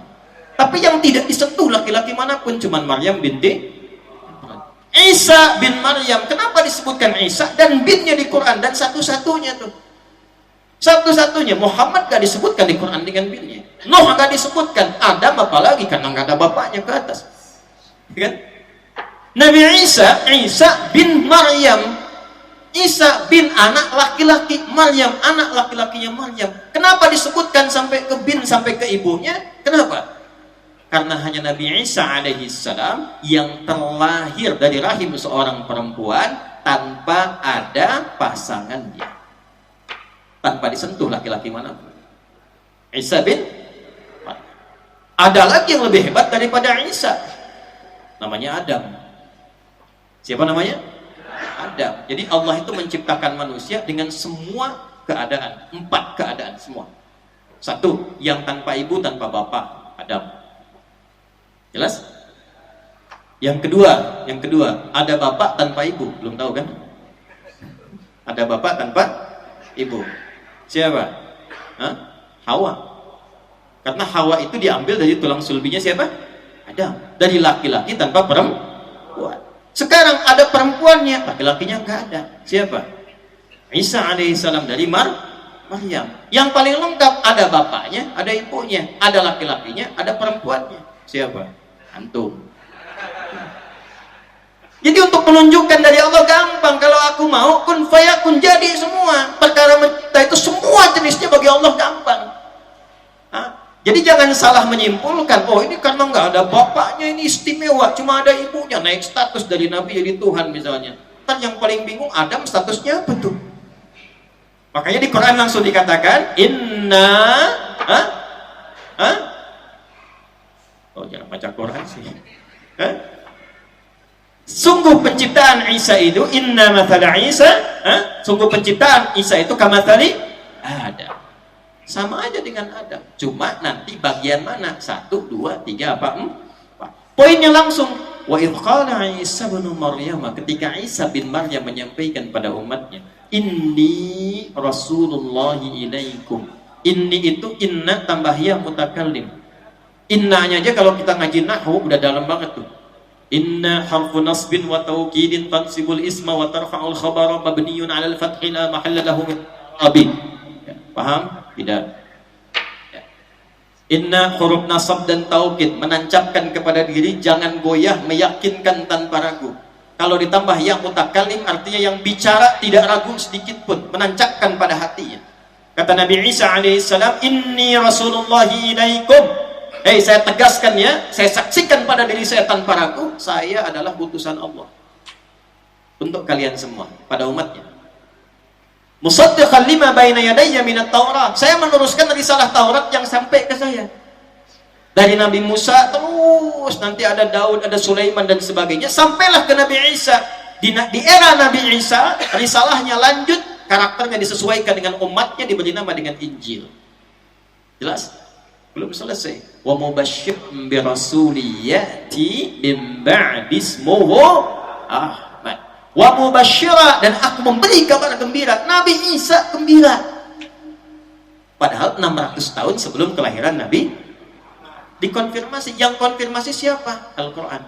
tapi yang tidak disentuh laki-laki manapun cuma Maryam binti Isa bin Maryam. Kenapa disebutkan Isa dan binnya di Quran? Dan satu-satunya tuh, satu-satunya. Muhammad gak disebutkan di Quran dengan binnya, Nuh gak disebutkan, Adam apalagi karena gak ada bapaknya ke atas kan? Nabi Isa bin Maryam, Isa bin anak laki-laki Maryam, anak laki-lakinya Maryam. Kenapa disebutkan sampai ke bin, sampai ke ibunya? Kenapa? Karena hanya Nabi Isa alaihi salam yang terlahir dari rahim seorang perempuan tanpa ada pasangannya, tanpa disentuh laki-laki manapun. Isa bin Maryam. Ada lagi yang lebih hebat daripada Isa, namanya Adam. Siapa namanya? Adam. Jadi Allah itu menciptakan manusia dengan semua keadaan, 4 keadaan semua. 1, yang tanpa ibu, tanpa bapak, Adam. Jelas? Yang kedua, ada bapak tanpa ibu, belum tahu kan? Ada bapak tanpa ibu. Siapa? Hah? Hawa. Karena Hawa itu diambil dari tulang sulbinya siapa? Adam. Dari laki-laki tanpa perempuan. Sekarang ada perempuannya, laki-lakinya enggak ada. Siapa? Isa alaihissalam dari Maryam. Yang paling lengkap, ada bapaknya, ada ibunya, ada laki-lakinya, ada perempuannya. Siapa? Antum. Jadi untuk menunjukkan dari Allah gampang. Kalau aku mau, kun fayakun, jadi semua. Perkara mencipta itu semua jenisnya bagi Allah gampang. Hah? Jadi jangan salah menyimpulkan, oh ini karena nggak ada bapaknya ini istimewa, cuma ada ibunya, naik status dari Nabi jadi Tuhan misalnya. Ntar yang paling bingung, Adam statusnya apa tuh? Makanya di Quran langsung dikatakan, inna, oh jangan baca Quran sih. Sungguh penciptaan Isa itu, inna mathala Isa, sungguh penciptaan Isa itu kamathali Adam. Sama aja dengan Adam. Cuma nanti bagian mana? 1, 2, 3, 4. Poinnya langsung. Wa idh qala Isa bin Maryam, ketika Isa bin Maryam menyampaikan pada umatnya, inni rasulullahi ilaikum. Inni itu inna tambah ya mutakallim. Innanya aja kalau kita ngaji nahwu udah dalam banget tuh. Inna harfu nasbin wa tawkidin tansibul isma wa tarfa'ul khabara mabniyun 'alal fathi la mahalla lahu min i'rabin. Paham? Tidak. Ya. Inna huruf nasab dan taukid menancapkan kepada diri, jangan goyah, meyakinkan tanpa ragu. Kalau ditambah yang mutakallim artinya yang bicara tidak ragu sedikit pun, menancapkan pada hatinya. Kata Nabi Isa alaihissalam, inni rasulullahi ilaikum. Saya tegaskan ya, saya saksikan pada diri saya tanpa ragu, saya adalah utusan Allah untuk kalian semua, pada umatnya. Musaddiqan lima baina yadayya minat Taurat. Saya meneruskan risalah Taurat yang sampai ke saya. Dari Nabi Musa terus nanti ada Daud, ada Sulaiman dan sebagainya, sampailah ke Nabi Isa. Di era Nabi Isa, risalahnya lanjut, karakternya disesuaikan dengan umatnya, diberi nama dengan Injil. Jelas? Belum selesai. Wa mubasysyirun bi rasuli yati min ba'di ismuhu Ahmad. Wa mubasysyiran, dan aku memberi kabar gembira. Nabi Isa gembira. Padahal 600 tahun sebelum kelahiran Nabi dikonfirmasi. Yang konfirmasi siapa? Al-Quran.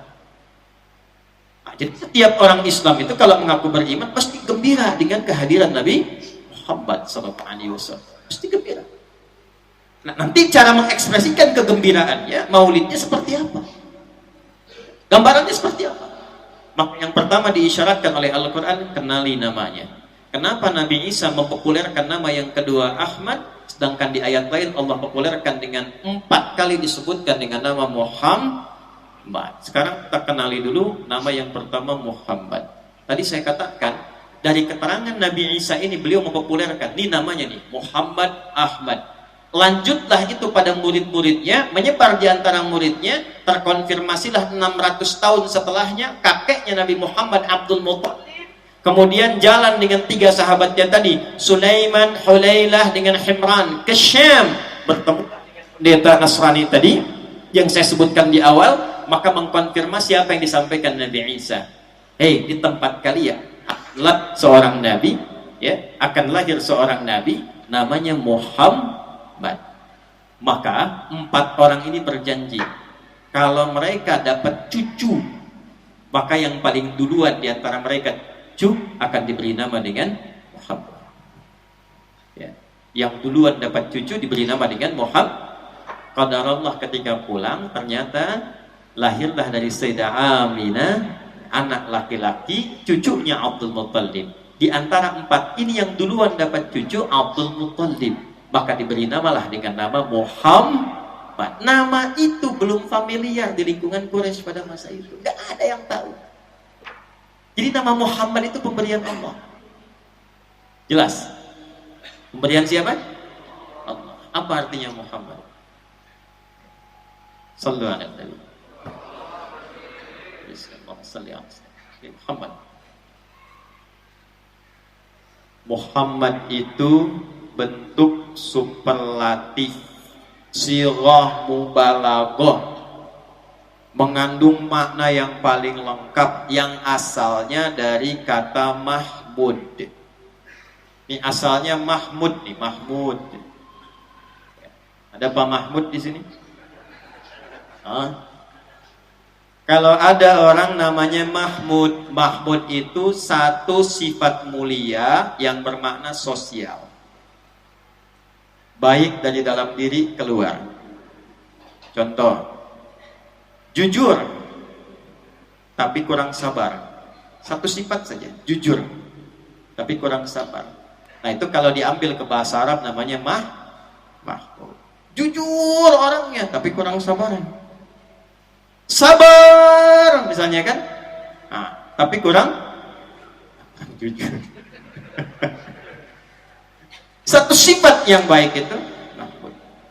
Nah, jadi setiap orang Islam itu kalau mengaku beriman pasti gembira dengan kehadiran Nabi Muhammad SAW. Pasti gembira. Nah, nanti cara mengekspresikan kegembiraannya, maulidnya seperti apa? Gambarannya seperti apa? Maka yang pertama diisyaratkan oleh Al-Quran, kenali namanya. Kenapa Nabi Isa mempopulerkan nama yang kedua Ahmad, sedangkan di ayat lain Allah populerkan dengan 4 kali disebutkan dengan nama Muhammad. Sekarang kita kenali dulu nama yang pertama, Muhammad. Tadi saya katakan, dari keterangan Nabi Isa ini beliau mempopulerkan, ini namanya nih, Muhammad Ahmad. Lanjutlah itu pada murid-muridnya, menyebar di antara muridnya, terkonfirmasilah 600 tahun setelahnya, kakeknya Nabi Muhammad Abdul Muttalib, kemudian jalan dengan 3 sahabatnya tadi, Sulaiman, Hulailah dengan Himran, ke Syam, bertemu dengan pendeta Nasrani tadi, yang saya sebutkan di awal, maka mengkonfirmasi apa yang disampaikan Nabi Isa. Di tempat kalian, seorang Nabi, ya, akan lahir seorang Nabi, namanya Muhammad. Maka 4 orang ini berjanji, kalau mereka dapat cucu, maka yang paling duluan di antara mereka cucu akan diberi nama dengan Muhammad. Ya. Yang duluan dapat cucu diberi nama dengan Muhammad. Qadarullah ketika pulang ternyata lahirlah dari Sayyidah Aminah anak laki-laki, cucunya Abdul Muttalib. Di antara 4 ini yang duluan dapat cucu Abdul Muttalib, maka diberi namalah dengan nama Muhammad. Nama itu belum familiar di lingkungan Quraisy pada masa itu. Tidak ada yang tahu. Jadi nama Muhammad itu pemberian Allah. Jelas? Pemberian siapa? Allah. Apa artinya Muhammad? Sallu ala Nabi. Muhammad. Muhammad itu bentuk superlatif, sirah mubalaghah, mengandung makna yang paling lengkap yang asalnya dari kata Mahmud. Ini asalnya Mahmud nih, Mahmud. Ada Pak Mahmud di sini? Kalau ada orang namanya Mahmud, Mahmud itu satu sifat mulia yang bermakna sosial. Baik dari dalam diri keluar. Contoh, jujur, tapi kurang sabar. Satu sifat saja, jujur, tapi kurang sabar. Nah itu kalau diambil ke bahasa Arab namanya Mahmud. Jujur orangnya, tapi kurang sabaran. Sabar, misalnya kan, tapi kurang jujur. Satu sifat yang baik itu,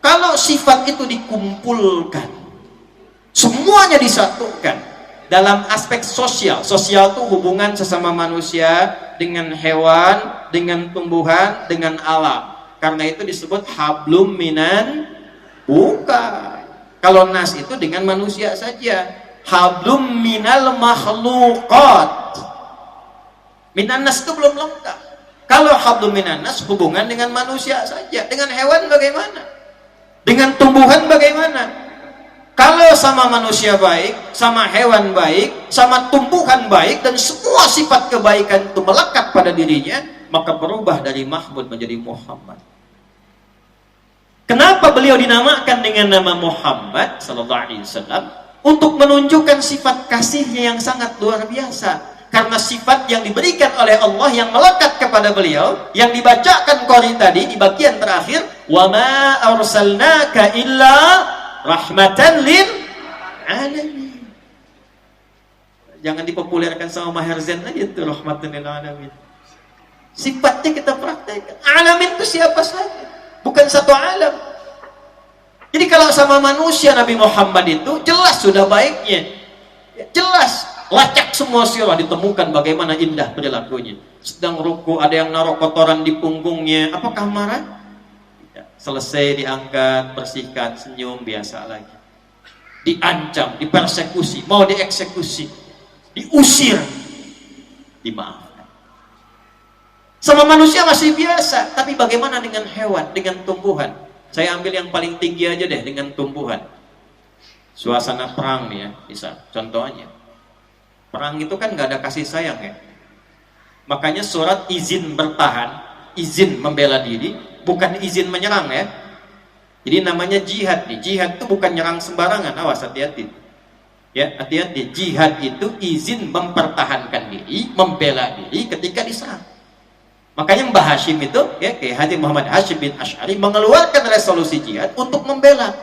kalau sifat itu dikumpulkan, semuanya disatukan dalam aspek sosial. Sosial itu hubungan sesama manusia dengan hewan, dengan tumbuhan, dengan alam. Karena itu disebut hablum minan, bukan. Kalau nas itu dengan manusia saja. Hablum minal makhluqat. Minan nas itu belum lengkap. Kalau hablum minan nas hubungan dengan manusia saja. Dengan hewan bagaimana? Dengan tumbuhan bagaimana? Kalau sama manusia baik, sama hewan baik, sama tumbuhan baik, dan semua sifat kebaikan itu melekat pada dirinya, maka berubah dari Mahmud menjadi Muhammad. Kenapa beliau dinamakan dengan nama Muhammad sallallahu alaihi wasallam? Untuk menunjukkan sifat kasihnya yang sangat luar biasa. Karena sifat yang diberikan oleh Allah yang melekat kepada beliau, yang dibacakan qari tadi di bagian terakhir, wa ma arsalnaka illa rahmatan lil alamin. Jangan dipopulerkan sama Maher Zain aja itu rahmatan lil alamin. Sifatnya kita praktekkan. Alamin itu siapa saja, bukan satu alam. Jadi kalau sama manusia Nabi Muhammad itu jelas sudah baiknya, jelas lacak semua sirah, ditemukan bagaimana indah perilakunya. Sedang ruku ada yang naruh kotoran di punggungnya, apakah marah? Selesai diangkat, bersihkan, senyum, biasa lagi. Diancam, dipersekusi, mau dieksekusi, diusir, dimaafkan. Sama manusia masih biasa, tapi bagaimana dengan hewan, dengan tumbuhan? Saya ambil yang paling tinggi aja deh, dengan tumbuhan. Suasana perang nih ya, bisa. Contohnya, perang itu kan nggak ada kasih sayang ya. Makanya surat izin bertahan, izin membela diri, bukan izin menyerang ya. Jadi namanya jihad nih. Jihad itu bukan nyerang sembarangan. Awas, hati-hati. Ya, hati-hati. Jihad itu izin mempertahankan diri, membela diri ketika diserang. Makanya Mbah Hashim itu, ya, kayak Haji Muhammad Hashim bin Asy'ari mengeluarkan resolusi jihad untuk bela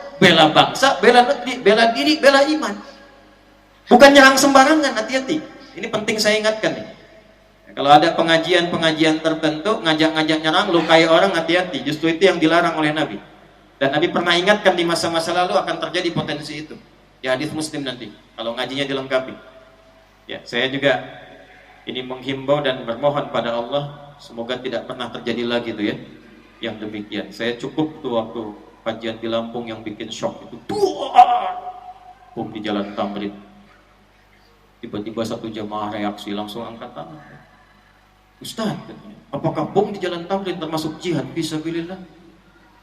bangsa, bela negeri, bela diri, bela iman. Bukan nyerang sembarangan, hati-hati. Ini penting saya ingatkan nih. Kalau ada pengajian-pengajian tertentu, ngajak-ngajak nyerang, lukai orang, hati-hati. Justru itu yang dilarang oleh Nabi. Dan Nabi pernah ingatkan di masa-masa lalu akan terjadi potensi itu. Ya, hadis Muslim nanti, kalau ngajinya dilengkapi. Ya, saya juga ini menghimbau dan bermohon pada Allah, semoga tidak pernah terjadi lagi tuh ya, yang demikian. Saya cukup tuh waktu kajian di Lampung yang bikin shock itu. Bom di Jalan Tamrin. Tiba-tiba satu jamaah reaksi, langsung angkat tangan. Ustaz, apakah bom di Jalan Tamrin termasuk jihad fisabilillah?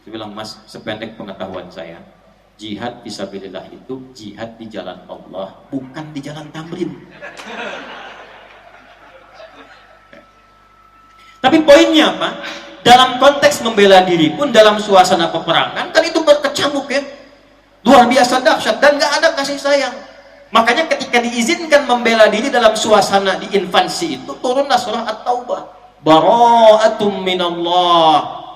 Saya bilang, Mas, sependek pengetahuan saya, jihad fisabilillah itu jihad di jalan Allah, bukan di Jalan Tamrin. Tapi poinnya apa? Dalam konteks membela diri pun dalam suasana peperangan, kan itu berkecamuk ya, luar biasa dahsyat dan nggak ada kasih sayang. Makanya ketika diizinkan membela diri dalam suasana di infansi itu, turunlah surah At-Taubah. Bara'atum minallah.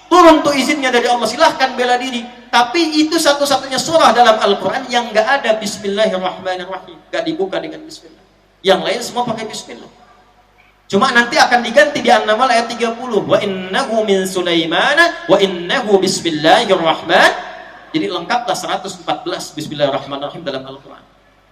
Turun tuh izinnya dari Allah, silahkan bela diri. Tapi itu satu-satunya surah dalam Al-Quran yang nggak ada Bismillahirrahmanirrahim, nggak dibuka dengan Bismillah. Yang lain semua pakai Bismillah. Cuma nanti akan diganti di An-Naml ayat 30. Wa innahu min Sulaimana wa innahu bismillahirrahman. Jadi lengkaplah 114 Bismillahirrahmanirrahim dalam Al-Quran.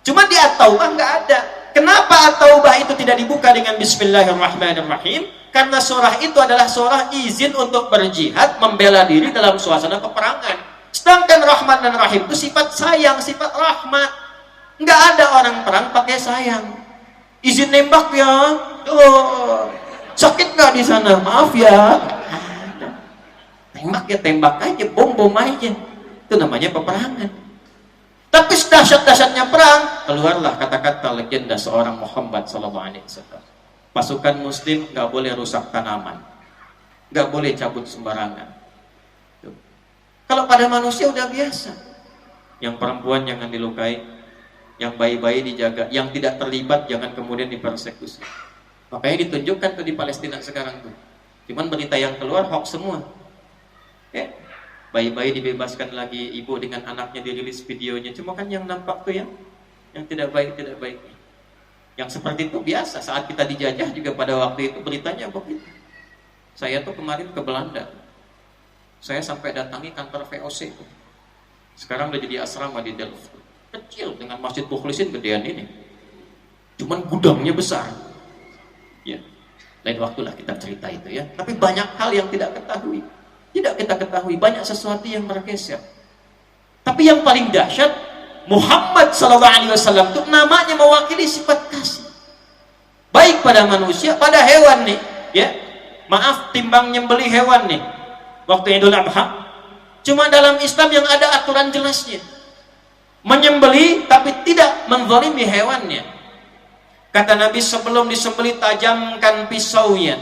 Cuma di At-Taubah nggak ada. Kenapa At-Taubah itu tidak dibuka dengan Bismillahirrahmanirrahim? Karena surah itu adalah surah izin untuk berjihad, membela diri dalam suasana peperangan. Sedangkan Rahman dan Rahim itu sifat sayang, sifat rahmat. Nggak ada orang perang pakai sayang. Izin nembak ya. Oh, sakit nggak di sana? Maaf ya. Tembak ya tembak aja, bom aja. Itu namanya peperangan. Tapi dahsyat-dahsyatnya perang, keluarlah kata-kata legenda seorang Muhammad SAW. Pasukan Muslim nggak boleh rusak tanaman, nggak boleh cabut sembarangan. Tuh. Kalau pada manusia udah biasa, yang perempuan jangan dilukai, yang bayi-bayi dijaga, yang tidak terlibat jangan kemudian dipersekusi. Makanya ditunjukkan tuh di Palestina sekarang tuh. Cuman berita yang keluar hoax semua. Ya. Bayi-bayi dibebaskan lagi, ibu dengan anaknya dirilis videonya. Cuma kan yang nampak tuh yang tidak baik. Yang seperti itu biasa. Saat kita dijajah juga pada waktu itu beritanya begitu. Saya tuh kemarin ke Belanda. Saya sampai datangi kantor VOC. Sekarang udah jadi asrama di Delft. Kecil dengan Masjid Mukhlisin gedean ini. Cuman gudangnya besar. Ya, lain waktulah kita cerita itu ya. Tapi banyak hal yang tidak ketahui. Tidak kita ketahui, banyak sesuatu yang bergeser. Tapi yang paling dahsyat, Muhammad SAW itu namanya mewakili sifat kasih. Baik pada manusia, pada hewan nih, ya. Maaf, timbang nyembeli hewan nih. Waktu Idul Adha, cuma dalam Islam yang ada aturan jelasnya. Menyembeli tapi tidak menzalimi hewannya. Kata Nabi, sebelum disembelih tajamkan pisaunya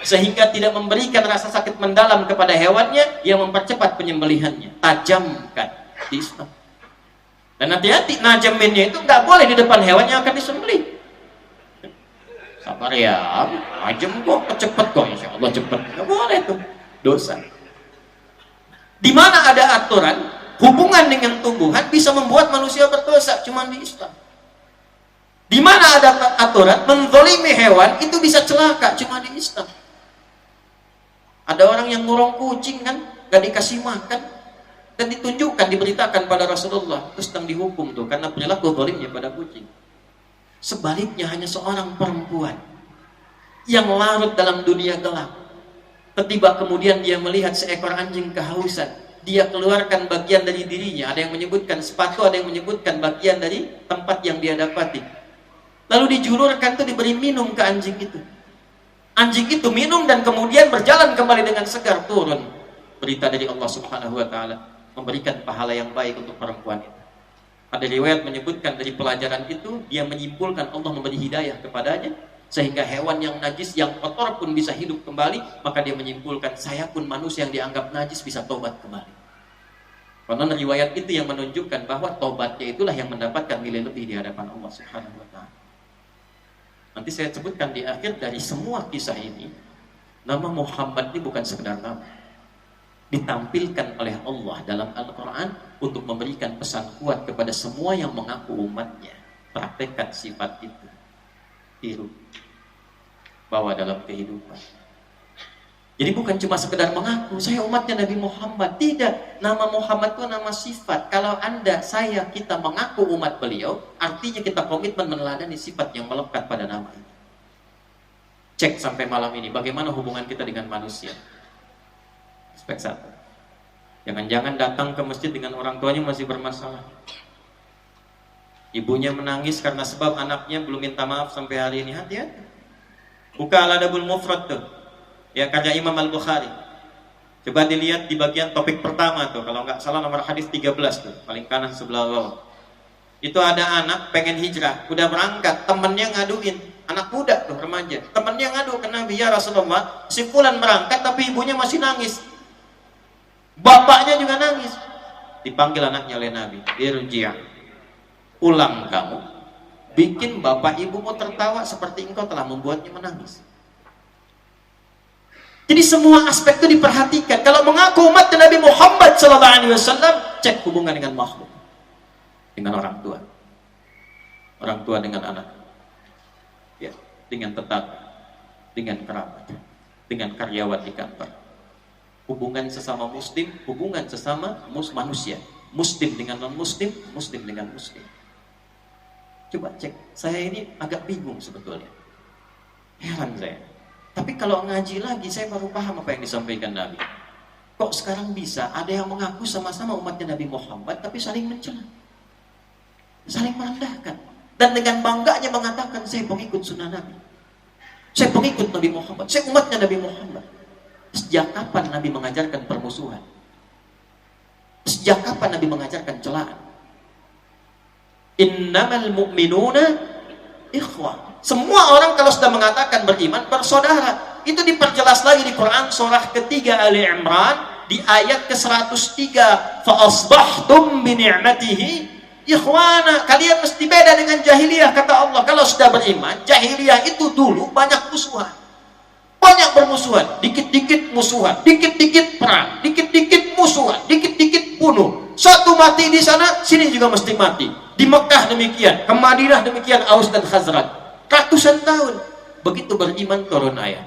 sehingga tidak memberikan rasa sakit mendalam kepada hewannya yang mempercepat penyembelihannya. Tajamkan di Islam. Dan hati-hati, najaminnya itu nggak boleh di depan hewan yang akan disembelih. Sabar ya, najem kok cepet kok, insya Allah cepet. Nggak boleh tuh, dosa. Di mana ada aturan hubungan dengan tumbuhan bisa membuat manusia berdosa, cuma di Islam. Di mana ada aturan menzalimi hewan itu bisa celaka, cuma di Islam. Ada orang yang ngurung kucing kan, gak dikasih makan, dan ditunjukkan, diberitakan pada Rasulullah, terus sedang dihukum tuh karena perilaku zalimnya pada kucing. Sebaliknya hanya seorang perempuan yang larut dalam dunia gelap, tiba kemudian dia melihat seekor anjing kehausan, dia keluarkan bagian dari dirinya, ada yang menyebutkan sepatu, ada yang menyebutkan bagian dari tempat yang dia dapati. Lalu dijulurkan tuh, diberi minum ke anjing itu. Anjing itu minum dan kemudian berjalan kembali dengan segar. Turun berita dari Allah Subhanahu wa taala memberikan pahala yang baik untuk perempuan itu. Ada riwayat menyebutkan dari pelajaran itu dia menyimpulkan Allah memberi hidayah kepadanya sehingga hewan yang najis, yang kotor pun bisa hidup kembali. Maka dia menyimpulkan, saya pun manusia yang dianggap najis bisa tobat kembali. Karena riwayat itu yang menunjukkan bahwa tobatnya itulah yang mendapatkan nilai lebih di hadapan Allah Subhanahu wa taala. Nanti saya sebutkan di akhir, dari semua kisah ini, nama Muhammad ini bukan sekedar nama. Ditampilkan oleh Allah dalam Al-Quran untuk memberikan pesan kuat kepada semua yang mengaku umatnya. Praktekkan sifat itu. Tiru. Bawa dalam kehidupan. Jadi bukan cuma sekedar mengaku, saya umatnya Nabi Muhammad. Tidak. Nama Muhammad itu nama sifat. Kalau Anda, saya, kita mengaku umat beliau, artinya kita komitmen meneladani sifat yang melekat pada nama ini. Cek sampai malam ini, bagaimana hubungan kita dengan manusia. Aspek satu. Jangan-jangan datang ke masjid dengan orang tuanya masih bermasalah. Ibunya menangis karena sebab anaknya belum minta maaf sampai hari ini. Hati-hati. Buka Al-Adabul Mufrad tuh. Ya, karya Imam Al-Bukhari. Coba dilihat di bagian topik pertama tuh, kalau nggak salah nomor hadis 13 tuh, paling kanan sebelah bawah. Itu ada anak pengen hijrah, udah berangkat, temennya ngaduin, anak muda tuh, remaja. Temennya ngadu ke Nabi, ya Rasulullah, si fulan berangkat tapi ibunya masih nangis. Bapaknya juga nangis. Dipanggil anaknya oleh Nabi, irji', ulang kamu, bikin bapak ibumu tertawa seperti engkau telah membuatnya menangis. Jadi semua aspek itu diperhatikan. Kalau mengaku umat Nabi Muhammad SAW, cek hubungan dengan makhluk, dengan orang tua dengan anak, ya, dengan tetangga, dengan kerabat, dengan karyawan di kantor. Hubungan sesama muslim, hubungan sesama manusia, muslim dengan non muslim, muslim dengan muslim. Coba cek. Saya ini agak bingung sebetulnya. Heran saya. Tapi kalau ngaji lagi, saya baru paham apa yang disampaikan Nabi. Kok sekarang bisa ada yang mengaku sama-sama umatnya Nabi Muhammad, tapi saling mencela, saling merendahkan, dan dengan bangganya mengatakan, saya pengikut sunnah Nabi, saya pengikut Nabi Muhammad, saya umatnya Nabi Muhammad. Sejak kapan Nabi mengajarkan permusuhan? Sejak kapan Nabi mengajarkan celaan? Innamal mu'minuna ikhwah. Semua orang kalau sudah mengatakan beriman, bersaudara. Itu diperjelas lagi di Quran surah ketiga Ali Imran di ayat ke-103. Fa asbahtum bi ni'matihi ikhwana. Kalian mesti beda dengan jahiliyah, kata Allah. Kalau sudah beriman, jahiliyah itu dulu banyak musuhan. Banyak bermusuhan, dikit-dikit musuhan, dikit-dikit perang, dikit-dikit musuhan, dikit-dikit bunuh. Satu mati di sana, sini juga mesti mati. Di Mekah demikian, ke Madinah demikian, Aus dan Khazraj. Ratusan tahun. Begitu beriman turun ayat.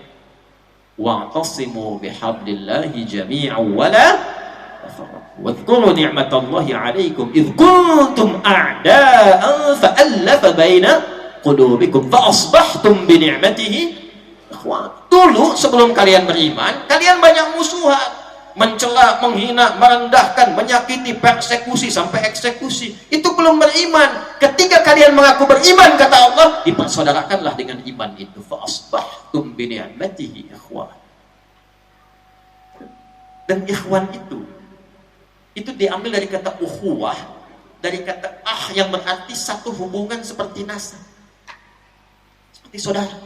Wa'tasimu bihablillahi jami'an wa la tafarraqu. Wadhkuru ni'matallahi 'alaikum idh kuntum a'da'an fa'alafa baina qulubikum fa asbahtum bi ni'matihi ikhwan. Dulu sebelum kalian beriman, kalian banyak musuhan. Mencela, menghina, merendahkan, menyakiti, persekusi sampai eksekusi. Itu belum beriman. Ketika kalian mengaku beriman, kata Allah, dipersaudarakanlah dengan iman itu. Fa asbahtum bi ni'matihi ikhwan. Dan ikhwan itu diambil dari kata ukhuwah, dari kata yang berarti satu hubungan seperti nasab, seperti saudara,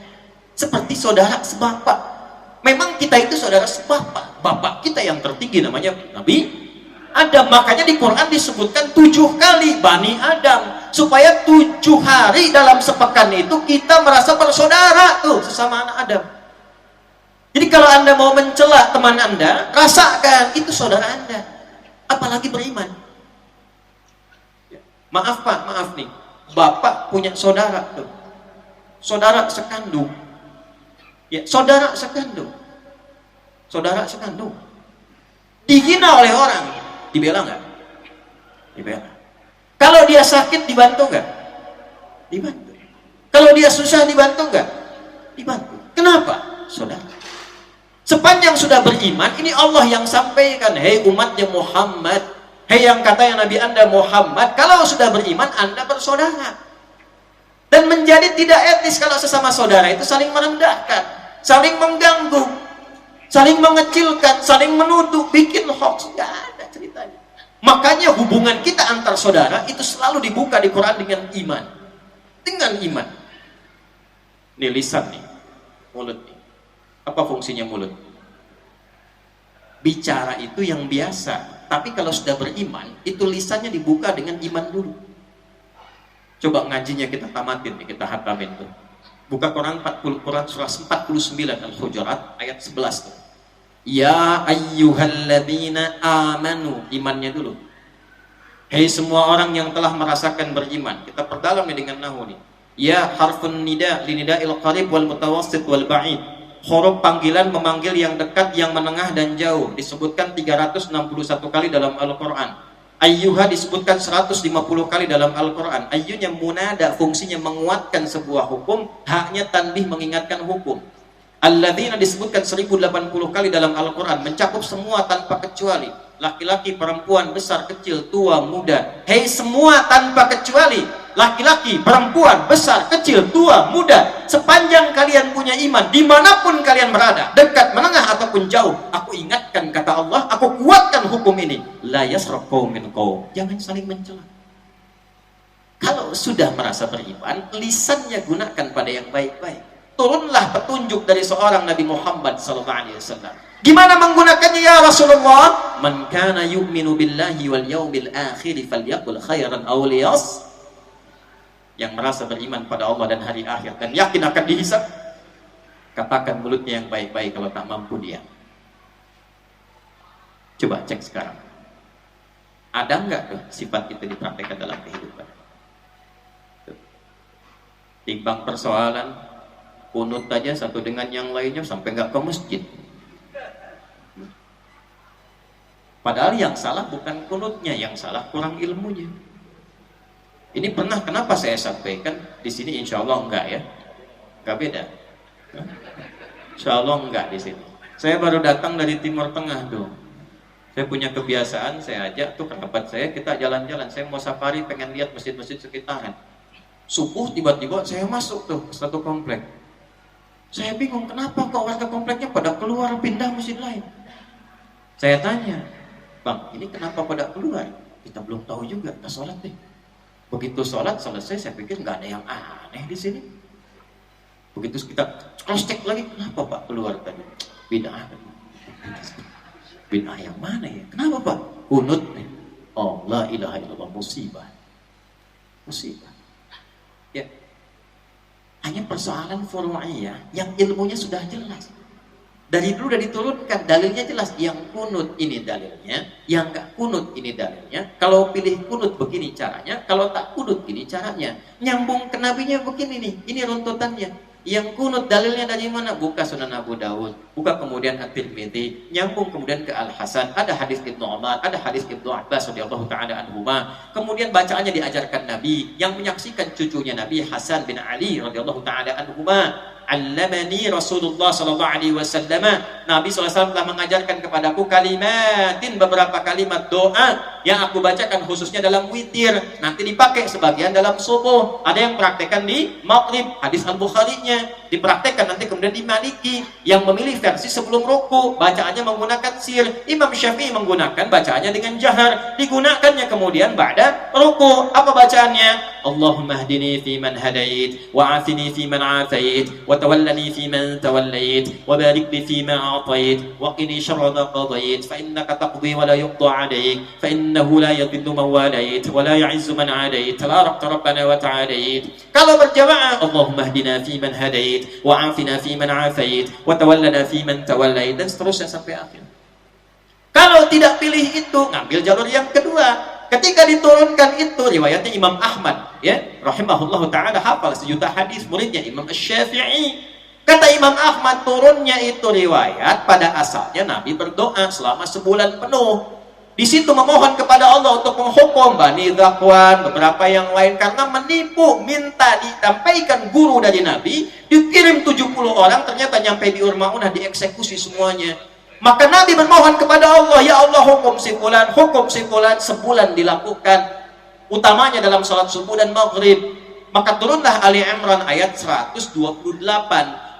seperti saudara sebapak. Memang kita itu saudara sebapak. Bapak kita yang tertinggi namanya Nabi Adam. Makanya di Quran disebutkan 7 kali Bani Adam, supaya 7 hari dalam sepekan itu kita merasa bersaudara tuh sesama anak Adam. Jadi kalau Anda mau mencela teman Anda, rasakan itu saudara Anda. Apalagi beriman. Maaf Pak, maaf nih. Bapak punya saudara tuh. Saudara sekandung. Ya, saudara sekandung. Saudara sekandung. Dihina oleh orang, dibela nggak? Dibela. Kalau dia sakit, dibantu nggak? Dibantu. Kalau dia susah, dibantu nggak? Dibantu. Kenapa? Saudara. Sepanjang sudah beriman, ini Allah yang sampaikan, hei umatnya Muhammad, hei yang katanya Nabi Anda Muhammad, kalau sudah beriman, Anda bersaudara. Dan menjadi tidak etis kalau sesama saudara itu saling merendahkan, saling mengganggu, saling mengecilkan, saling menuduh, bikin hoax. Nggak ada ceritanya. Makanya hubungan kita antar saudara itu selalu dibuka di Quran dengan iman. Dengan iman. Ini lisan nih, mulut nih. Apa fungsinya mulut? Bicara itu yang biasa. Tapi kalau sudah beriman, itu lisannya dibuka dengan iman dulu. Coba ngajinya kita tamatin nih, kita hatamin tuh. Buka Quran 40, Quran surah 49 Al-Hujurat ayat 11 tuh. Ya ayyuhalladzina amanu, imannya dulu. Hei semua orang yang telah merasakan beriman. Kita perdalam nih dengan nahu nih. Ya harfun nida linida'il qarib wal mutawassit wal ba'id. Huruf panggilan memanggil yang dekat, yang menengah dan jauh. Disebutkan 361 kali dalam Al-Quran. Ayyuha disebutkan 150 kali dalam Al-Quran. Ayyunya munada, fungsinya menguatkan sebuah hukum. Haknya tanbih, mengingatkan hukum. Alladzina disebutkan 1080 kali dalam Al-Quran. Mencakup semua tanpa kecuali. Laki-laki, perempuan, besar, kecil, tua, muda. Hei semua tanpa kecuali. Laki-laki, perempuan, besar, kecil, tua, muda. Sepanjang kalian punya iman, dimanapun kalian berada, dekat, menengah, ataupun jauh, aku ingatkan, kata Allah, aku kuatkan hukum ini. La yasrab qaumin qaum. Jangan saling mencela. Kalau sudah merasa beriman, lisannya gunakan pada yang baik-baik. Turunlah petunjuk dari seorang Nabi Muhammad SAW. Gimana menggunakannya ya Rasulullah? Man kana yu'minu billahi wal yawmil akhir falyaqul khairan aw liyas. Yang merasa beriman pada Allah dan hari akhir dan yakin akan dihisab, katakan mulutnya yang baik-baik. Kalau tak mampu dia, coba cek sekarang, ada nggak tuh sifat itu dipraktekkan dalam kehidupan? Timbang persoalan kunut aja satu dengan yang lainnya sampai nggak ke masjid. Padahal yang salah bukan kunutnya, yang salah kurang ilmunya. Ini pernah, kenapa saya sampaikan di sini? Insya Allah enggak ya, enggak beda. Insya Allah enggak di sini. Saya baru datang dari Timur Tengah tuh. Saya punya kebiasaan, saya ajak tuh kerabat saya, kita jalan-jalan. Saya mau safari, pengen lihat masjid-masjid sekitaran. Subuh tiba-tiba saya masuk tuh ke satu komplek. Saya bingung kenapa kok warga kompleknya pada keluar pindah masjid lain. Saya tanya, Bang, ini kenapa pada keluar? Kita belum tahu juga, kita sholat deh. Begitu sholat selesai, saya pikir nggak ada yang aneh di sini. Begitu kita cross check lagi, kenapa Pak keluar tadi? Bid'ah. Bid'ah yang mana ya? Kenapa Pak? Kunut nih. Oh, la ilaha illallah, musibah. Musibah. Ya. Hanya persoalan furu'iyah yang ilmunya sudah jelas. Dari dulu sudah diturunkan, dalilnya jelas. Yang kunut ini dalilnya, yang enggak kunut ini dalilnya. Kalau pilih kunut begini caranya, kalau tak kunut gini caranya. Nyambung ke nabinya begini nih, ini runtutannya. Yang kunut dalilnya dari mana? Buka Sunan Abu Dawud, buka kemudian At-Tirmidzi, nyambung kemudian ke Al-Hasan, ada hadis Ibnu Umar, ada hadis Ibnu Abbas radhiyallahu taala anhuma. Kemudian bacaannya diajarkan Nabi, yang menyaksikan cucunya Nabi Hasan bin Ali radhiyallahu taala anhuma. Allamani Rasulullah sallallahu alaihi wasallam. Nabi SAW telah mengajarkan kepadaku kalimatin, beberapa kalimat doa yang aku bacakan khususnya dalam witir, nanti dipakai sebagian dalam subuh. Ada yang praktekkan di maghrib, hadis Al-Bukhari-nya dipraktekkan nanti kemudian di Maliki, yang memilih versi sebelum ruku, bacaannya menggunakan sir. Imam Syafi'i menggunakan bacaannya dengan jahar, digunakannya kemudian ba'da ruku. Apa bacaannya? Allahumma hdini fi man hadait, wa afini fi man afait, wa tawallani fi man tawallait, wa barik li fi ma a'tait, wa qini syarra ma qadait, fa innaka taqdi wa la yuqda 'alaik, fa innahu la yadhillu man walait, wa la ya'izzu man 'adait, tabarakta rabbana wa ta'alait. Kalau berjamaah, Allahumma hdina fi man hadait, wa afina fi man afait, wa tawallana fi man tawallait, dan seterusnya sampai akhir. Kalau tidak pilih itu, ngambil jalur yang kedua. Ketika diturunkan itu, riwayatnya Imam Ahmad, ya, rahimahullahu taala, hafal sejuta hadis, muridnya Imam Asy-Syafi'i. Kata Imam Ahmad, turunnya itu riwayat pada asalnya Nabi berdoa selama sebulan penuh. Di situ memohon kepada Allah untuk menghukum Bani Zakwan, beberapa yang lain, karena menipu, minta disampaikan guru dari Nabi, dikirim 70 orang, ternyata nyampe di Urmaunah dieksekusi semuanya. Maka Nabi memohon kepada Allah, ya Allah, hukum si fulan, sebulan dilakukan, utamanya dalam salat subuh dan maghrib. Maka turunlah Ali Imran ayat 128,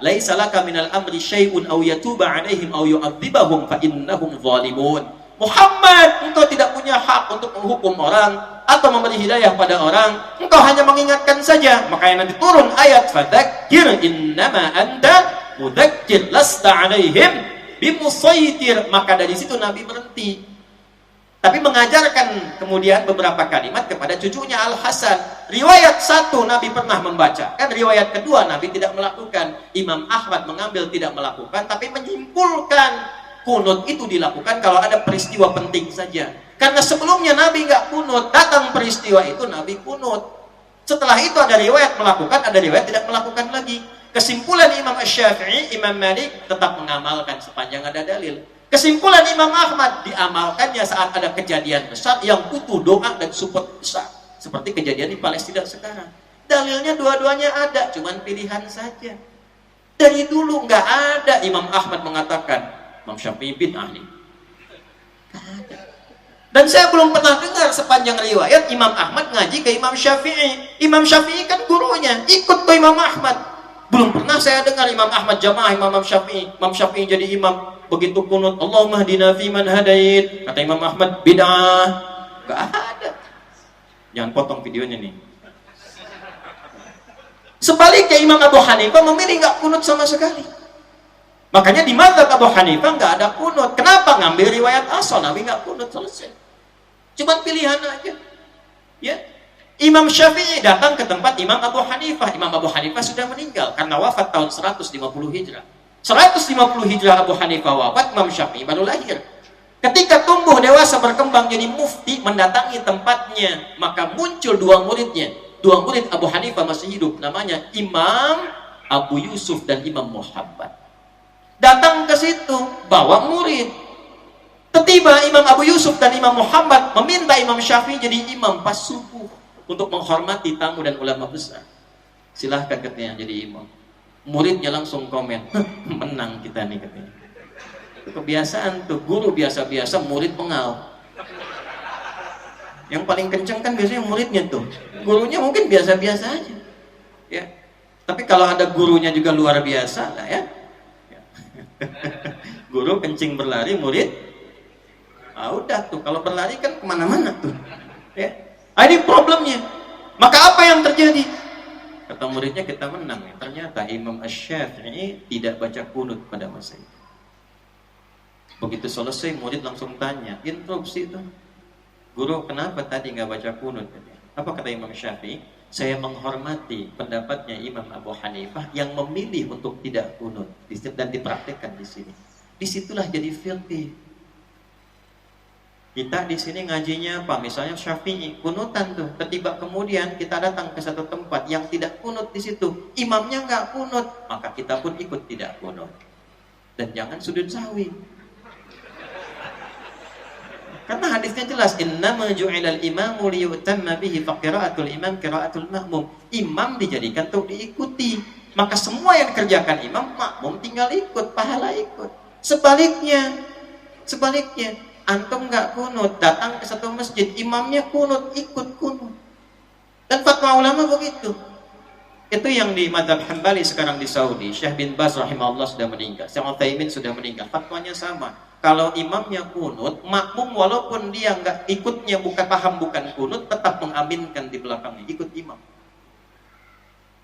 laisa laka minal amri syai'un aw yatuba 'alaihim aw yu'adzibahum fa innahum zalimun. Muhammad, engkau tidak punya hak untuk menghukum orang atau memberi hidayah pada orang, engkau hanya mengingatkan saja. Makanya nanti turun ayat fadzakir innama anta mudzakir lasta 'alaihim bimusaitir. Maka dari situ Nabi berhenti, tapi mengajarkan kemudian beberapa kalimat kepada cucunya Al-Hasan. Riwayat satu Nabi pernah membaca, kan riwayat kedua Nabi tidak melakukan. Imam Ahmad mengambil tidak melakukan, tapi menyimpulkan kunut itu dilakukan kalau ada peristiwa penting saja. Karena sebelumnya Nabi nggak kunut, datang peristiwa itu Nabi kunut. Setelah itu ada riwayat melakukan, ada riwayat tidak melakukan lagi. Kesimpulan Imam Asy-Syafi'i, Imam Malik tetap mengamalkan sepanjang ada dalil. Kesimpulan Imam Ahmad, diamalkannya saat ada kejadian besar yang butuh doa dan support besar, seperti kejadian di Palestina sekarang. Dalilnya dua-duanya ada, cuman pilihan saja. Dari dulu nggak ada Imam Ahmad mengatakan Imam Syafi'i bid'ah nih. Nggak ada. Dan saya belum pernah dengar sepanjang riwayat Imam Ahmad ngaji ke Imam Syafi'i. Imam Syafi'i kan gurunya, ikut ke Imam Ahmad. Belum pernah saya dengar Imam Ahmad jamaah Imam Syafi'i. Imam Syafi'i jadi imam, begitu kunut Allahumma hdina fi man hadait, kata Imam Ahmad bid'ah. Gak ada. Jangan potong videonya nih. Sebaliknya Imam Abu Hanifah memilih gak kunut sama sekali. Makanya di mazhab Abu Hanifah gak ada kunut. Kenapa? Ngambil riwayat asal Nabi gak kunut, selesai. Cuman pilihan aja. Ya. Imam Syafi'i datang ke tempat Imam Abu Hanifah. Imam Abu Hanifah sudah meninggal karena wafat tahun 150 Hijrah. 150 Hijrah Abu Hanifah wafat, Imam Syafi'i baru lahir. Ketika tumbuh dewasa berkembang jadi mufti, mendatangi tempatnya, maka muncul dua muridnya. Dua murid Abu Hanifah masih hidup, namanya Imam Abu Yusuf dan Imam Muhammad. Datang ke situ, bawa murid. Tiba-tiba Imam Abu Yusuf dan Imam Muhammad meminta Imam Syafi'i jadi imam pas subuh, untuk menghormati tamu dan ulama besar. Silahkan katanya jadi imam. Muridnya langsung komen, menang kita nih katanya. Kebiasaan tuh, guru biasa-biasa, murid pengal. Yang paling kenceng kan biasanya muridnya tuh. Gurunya mungkin biasa-biasa aja. Ya. Tapi kalau ada gurunya juga luar biasa, nah ya. Guru kencing berlari, murid, udah tuh. Kalau berlari kan kemana-mana tuh. Ya. Ini problemnya. Maka apa yang terjadi? Kata muridnya kita menang. Ternyata Imam Asy-Syafi'i tidak baca kunut pada masa itu. Begitu selesai, murid langsung tanya, interupsi itu. Guru, kenapa tadi nggak baca kunut? Apa kata Imam Syafi'i? Saya menghormati pendapatnya Imam Abu Hanifah yang memilih untuk tidak kunut dan dipraktikkan di sini. Disitulah jadi filthy. Kita di sini ngajinya apa? Misalnya Syafi'i kunutan tuh. Tiba kemudian kita datang ke satu tempat yang tidak kunut di situ. Imamnya nggak kunut, maka kita pun ikut tidak kunut. Dan jangan sudut sawi. Karena hadisnya jelas, innama ju'ilal imamu liyutamma bihi fa qira'atul imam qira'atul mahmum. Imam dijadikan untuk diikuti. Maka semua yang dikerjakan imam, makmum tinggal ikut, pahala ikut. Sebaliknya, antum nggak kunut, datang ke satu masjid, imamnya kunut, ikut kunut. Dan fatwa ulama begitu. Itu yang di mazhab Hambali sekarang di Saudi. Syekh bin Baz rahimahullah sudah meninggal, Syekh Utsaimin sudah meninggal. Fatwanya sama. Kalau imamnya kunut, makmum walaupun dia nggak ikutnya paham bukan kunut, tetap mengaminkan di belakangnya, ikut imam.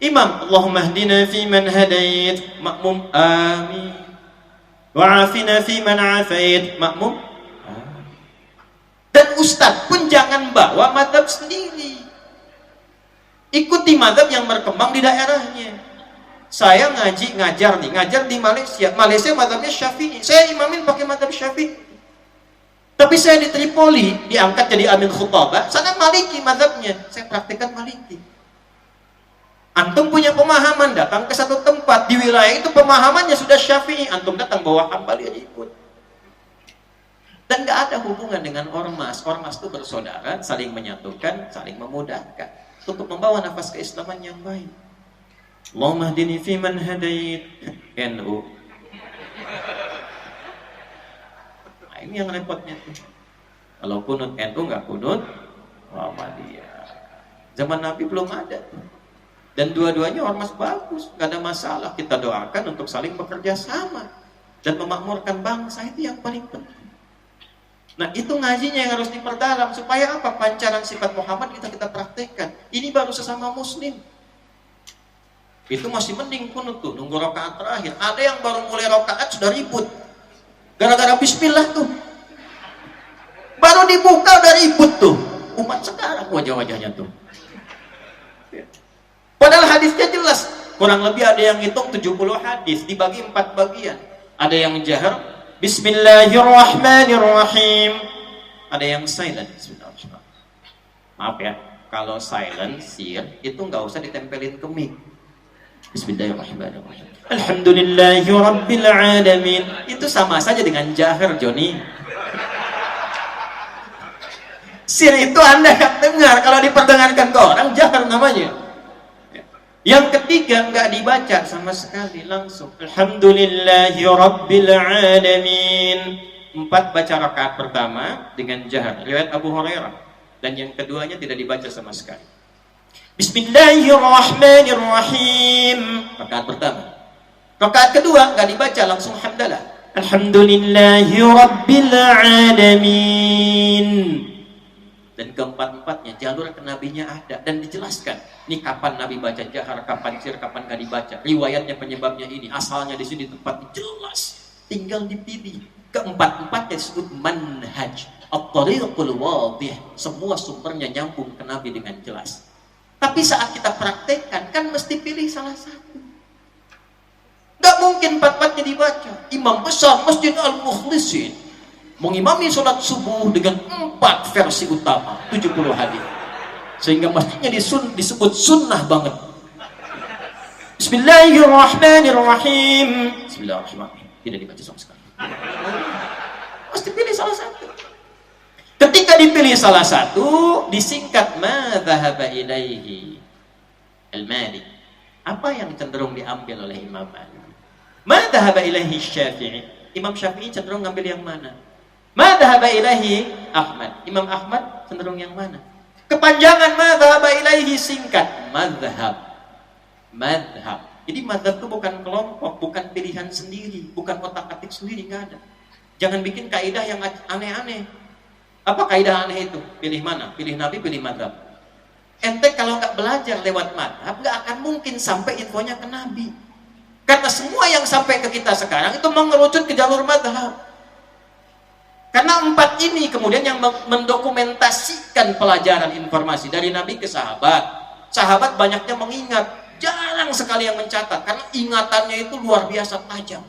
Imam, Allahumma hdina fi man hadait, makmum amin. Wa'afina fi man afait, makmum amin. Dan ustadz pun jangan bawa mazhab sendiri. Ikuti mazhab yang berkembang di daerahnya. Saya ngajar di Malaysia. Malaysia mazhabnya Syafi'i. Saya imamin pakai mazhab Syafi'i. Tapi saya di Tripoli diangkat jadi amin khutbah, sana Maliki mazhabnya. Saya praktikkan Maliki. Antum punya pemahaman, datang ke satu tempat di wilayah itu pemahamannya sudah Syafi'i, antum datang bawa Hambali aja ikut. Dan nggak ada hubungan dengan ormas. Ormas itu bersaudara, saling menyatukan, saling memudahkan untuk membawa nafas keislaman yang baik. Allahumma hdini fi man hadait, NU. Nah, ini yang repotnya tuh. Kalau kunut NU nggak kunut Muhammadiyah. Zaman Nabi belum ada. Dan dua-duanya ormas bagus, nggak ada masalah. Kita doakan untuk saling bekerja sama dan memakmurkan bangsa, itu yang paling penting. Nah, itu ngajinya yang harus diperdalam supaya apa? Pancaran sifat Muhammad kita praktekkan. Ini baru sesama muslim. Itu masih mending kunut tuh, nunggu rakaat terakhir. Ada yang baru mulai rakaat sudah ribut. Gara-gara bismillah tuh. Baru dibuka udah ribut tuh. Umat sekarang wajah-wajahnya tuh. Padahal hadisnya jelas. Kurang lebih ada yang hitung 70 hadis dibagi 4 bagian. Ada yang jahar, Bismillahirrahmanirrahim. Ada yang silent. Bismillahirrahmanirrahim. Maaf ya, kalau silent, sir, itu nggak usah ditempelin ke mic. Bismillahirrahmanirrahim. Alhamdulillahi rabbil alamin. Itu sama saja dengan jahar, Joni. Sir itu Anda yang dengar, kalau diperdengarkan ke orang jahar namanya. Yang ketiga nggak dibaca sama sekali, langsung Alhamdulillahi rabbil alamin. 4 baca rakaat pertama dengan jahar, riwayat Abu Hurairah. Dan yang keduanya tidak dibaca sama sekali. Bismillahirrahmanirrahim. Rakaat pertama. Rakaat kedua nggak dibaca, langsung hamdalah. Alhamdulillahi rabbil alamin. Dan keempat-empatnya jalur kenabinya ada dan dijelaskan. Ini kapan Nabi baca jahar, kapan sir, kapan nggak dibaca. Riwayatnya penyebabnya ini, asalnya di sini tempat jelas. Tinggal dipilih. Keempat-empatnya disebut manhaj. At-tariqul wadih. Semua sumbernya nyambung ke Nabi dengan jelas. Tapi saat kita praktekkan, kan mesti pilih salah satu. Gak mungkin 4-4-nya dibaca. Imam besar Masjid Al-Mukhlisin mengimami sholat subuh dengan 4 versi utama, 70 hadis. Sehingga masjidnya disebut sunnah banget. Bismillahirrahmanirrahim. Bismillahirrahmanirrahim. Tidak dibaca sama sekali. Mesti pilih salah satu. Ketika dipilih salah satu, disingkat ma dhahaba ilaihi al-Malik. Apa yang cenderung diambil oleh Imam Malik? Ma dhahaba ilaihi Syafi'i. Imam Syafi'i cenderung ngambil yang mana? Ma dhahaba ilaihi Ahmad. Imam Ahmad cenderung yang mana? Kepanjangan ma dhahaba ilaihi singkat. Madhab. Jadi madhab itu bukan kelompok, bukan pilihan sendiri, bukan otak-atik sendiri, nggak ada. Jangan bikin kaidah yang aneh-aneh. Apa kaidah aneh itu? Pilih mana? Pilih Nabi, pilih madhab. Ente kalau nggak belajar lewat madhab, nggak akan mungkin sampai infonya ke Nabi. Karena semua yang sampai ke kita sekarang itu mengerucut ke jalur madhab. Karena 4 ini kemudian yang mendokumentasikan pelajaran informasi dari Nabi ke sahabat. Sahabat banyaknya mengingat, jarang sekali yang mencatat karena ingatannya itu luar biasa tajam.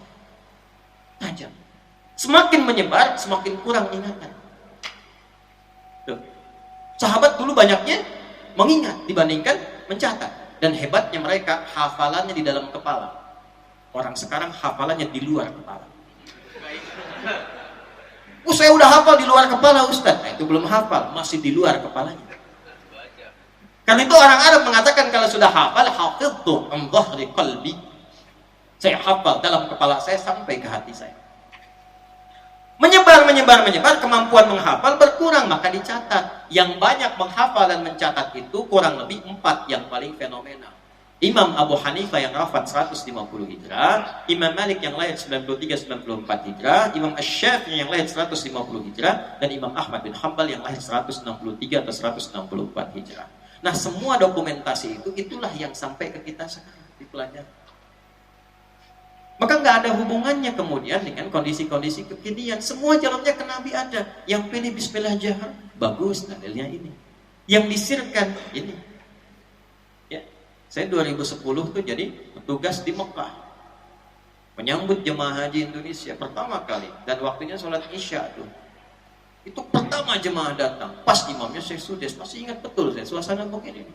Semakin menyebar, semakin kurang ingatan. Tuh. Sahabat dulu banyaknya mengingat dibandingkan mencatat, dan hebatnya mereka hafalannya di dalam kepala. Orang sekarang hafalannya di luar kepala. Saya udah hafal di luar kepala, Ustaz. Nah, itu belum hafal, masih di luar kepalanya. Karena itu orang Arab mengatakan kalau sudah hafal, hafidtu an dhahri qalbi. Saya hafal dalam kepala saya sampai ke hati saya. Menyebar, kemampuan menghafal berkurang, maka dicatat. Yang banyak menghafal dan mencatat itu kurang lebih 4 yang paling fenomenal. Imam Abu Hanifah yang wafat 150 Hijrah, Imam Malik yang lahir 93-94 Hijrah, Imam Asy-Syafi'i yang lahir 150 Hijrah, dan Imam Ahmad bin Hanbal yang lahir 163 atau 164 Hijrah. Nah, semua dokumentasi itu, itulah yang sampai ke kita sekarang dipelajari. Maka nggak ada hubungannya kemudian dengan kondisi-kondisi kekinian. Semua jalurnya ke Nabi ada. Yang pilih Bismillah jahar, bagus dalilnya ini. Yang disirkan ini. Ya, saya 2010 tuh jadi petugas di Mekah, menyambut jemaah haji Indonesia pertama kali, dan waktunya sholat Isya tuh. Itu pertama jemaah datang, pas imamnya Syekh Sudes, masih ingat betul saya suasana begini.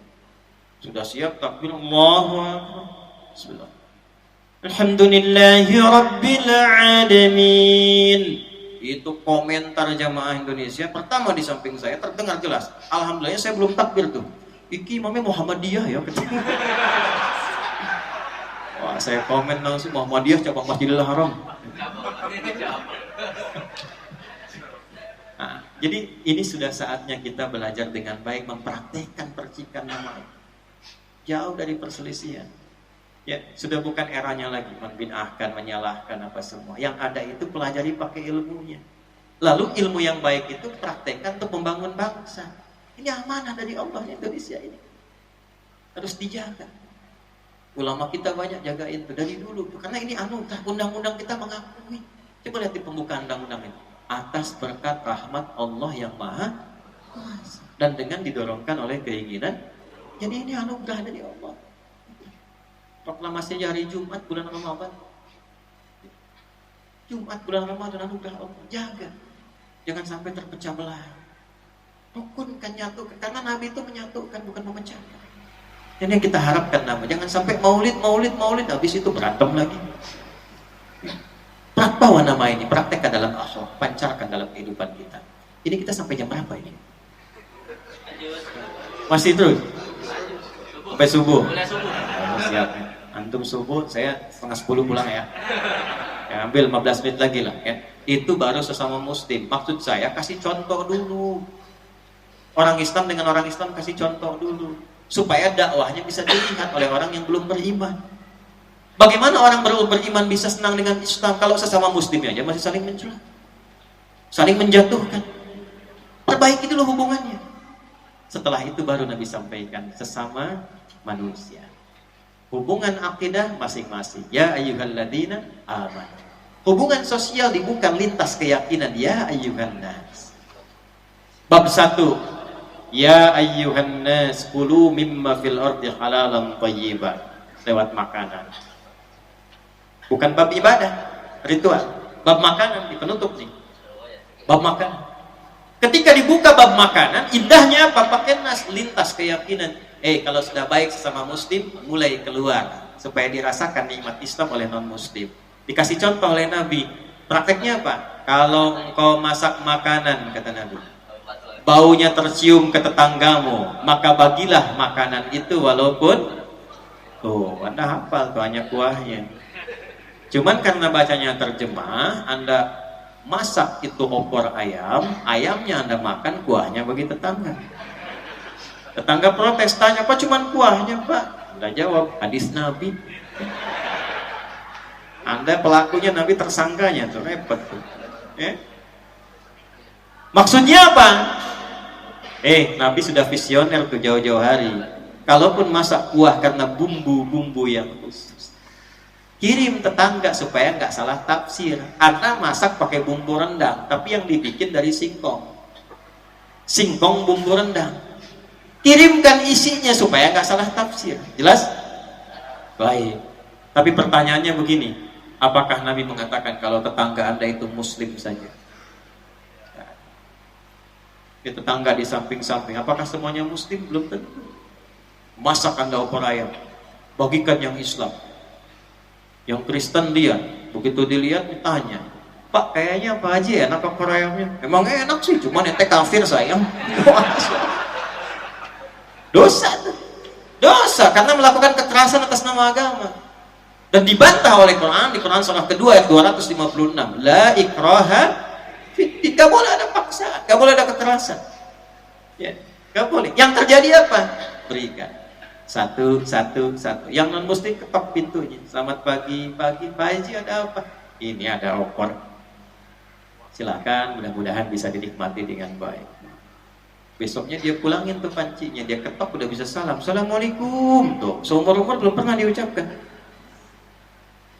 Sudah siap takbir, Allahu Akbar. Bismillah. Alhamdulillahi Rabbil Alamin. Itu komentar jamaah Indonesia pertama di samping saya terdengar jelas. Alhamdulillah saya belum takbir tuh. Iki imamnya Muhammadiyah ya. Wah, saya komen langsung, Muhammadiyah cabang Masjidil Haram. Nah, jadi ini sudah saatnya kita belajar dengan baik, mempraktekkan percikan nama. Jauh dari perselisihan. Ya, sudah bukan eranya lagi membid'ahkan, menyalahkan apa semua. Yang ada itu pelajari pakai ilmunya. Lalu ilmu yang baik itu praktekkan untuk membangun bangsa. Ini amanah dari Allah Indonesia ini. Harus dijaga. Ulama kita banyak jagain itu dari dulu. Karena ini anugerah, undang-undang kita mengakui. Coba lihat di pembukaan undang-undang ini. Atas berkat rahmat Allah yang Maha Kuasa. Dan dengan didorongkan oleh keinginan. Jadi ini anugerah dari Allah. Proklamasi hari Jumat bulan Ramadan. Jumat bulan Ramadan anugerah Allah. Jaga. Jangan sampai terpecah belah. Rukunkan, nyatukan. Karena Nabi itu menyatukan, bukan memecah. Ini yang kita harapkan nama. Jangan sampai maulid. Habis itu berantem lagi. Bawa nama ini, praktekkan dalam akhlak, pancarkan dalam kehidupan kita. Ini kita sampai jam berapa ini? Masih terus? Sampai subuh? Siap. Antum subuh, saya 9:30 pulang ya. Ambil 15 menit lagi lah ya. Itu baru sesama muslim. Maksud saya kasih contoh dulu. Orang Islam dengan orang Islam kasih contoh dulu. Supaya dakwahnya bisa dilihat oleh orang yang belum beriman. Bagaimana orang beriman bisa senang dengan Islam kalau sesama muslim aja masih saling mencela, saling menjatuhkan? Perbaiki dulu hubungannya. Setelah itu baru Nabi sampaikan sesama manusia. Hubungan akidah masing-masing. Ya ayyuhalladzina amanu. Hubungan sosial dibuka lintas keyakinan. Ya ayyuhan nas. Bab 1. Ya ayyuhan nas kulu mimma fil ardi halalan thayyiban. Lewat makanan. Bukan bab ibadah, ritual. Bab makanan di penutup nih. Bab makanan. Ketika dibuka bab makanan, indahnya apa? Pakai nas, lintas keyakinan. Kalau sudah baik sesama muslim, mulai keluar supaya dirasakan nikmat Islam oleh non muslim. Dikasih contoh oleh Nabi. Prakteknya apa? Kalau engkau masak makanan, kata Nabi, baunya tercium ke tetanggamu, maka bagilah makanan itu walaupun Tuh, Anda hafal tuh hanya kuahnya. Cuman karena bacanya terjemah, Anda masak itu opor ayam, ayamnya Anda makan, kuahnya bagi tetangga. Tetangga protes, tanya, "Apa cuman kuahnya, Pak?" Anda jawab, hadis Nabi. Anda pelakunya, Nabi tersangkanya, tuh repot tuh. Maksudnya apa? Nabi sudah visioner tuh jauh-jauh hari. Kalaupun masak kuah karena bumbu-bumbu yang khusus, kirim tetangga supaya nggak salah tafsir. Anda masak pakai bumbu rendang, tapi yang dibikin dari singkong. Singkong bumbu rendang. Kirimkan isinya supaya nggak salah tafsir. Jelas? Baik. Tapi pertanyaannya begini, apakah Nabi mengatakan kalau tetangga Anda itu muslim saja? Ya, tetangga di samping-samping, apakah semuanya muslim? Belum tentu. Masak Anda opor ayam, bagikan yang Islam. Yang Kristen lihat, begitu dilihat ditanya, "Pak, kayaknya apa aja ya enak opor ayamnya?" "Emang enak sih, cuman ente kafir sayang." Dosa tuh. Dosa karena melakukan kekerasan atas nama agama. Dan dibantah oleh Quran di Quran surah kedua ayat 256. La ikraha fiddin. Gak boleh ada paksaan, gak boleh ada kekerasan. Ya, gak boleh. Yang terjadi apa? Berikan. Satu. Yang non muslim ketok pintunya. "Selamat pagi, Pak Haji, ada apa?" "Ini ada opor. Silakan, mudah-mudahan bisa dinikmati dengan baik." Besoknya dia pulangin tuh pancinya, dia ketok udah bisa salam. "Assalamualaikum." Tuh, seumur-umur belum pernah diucapkan.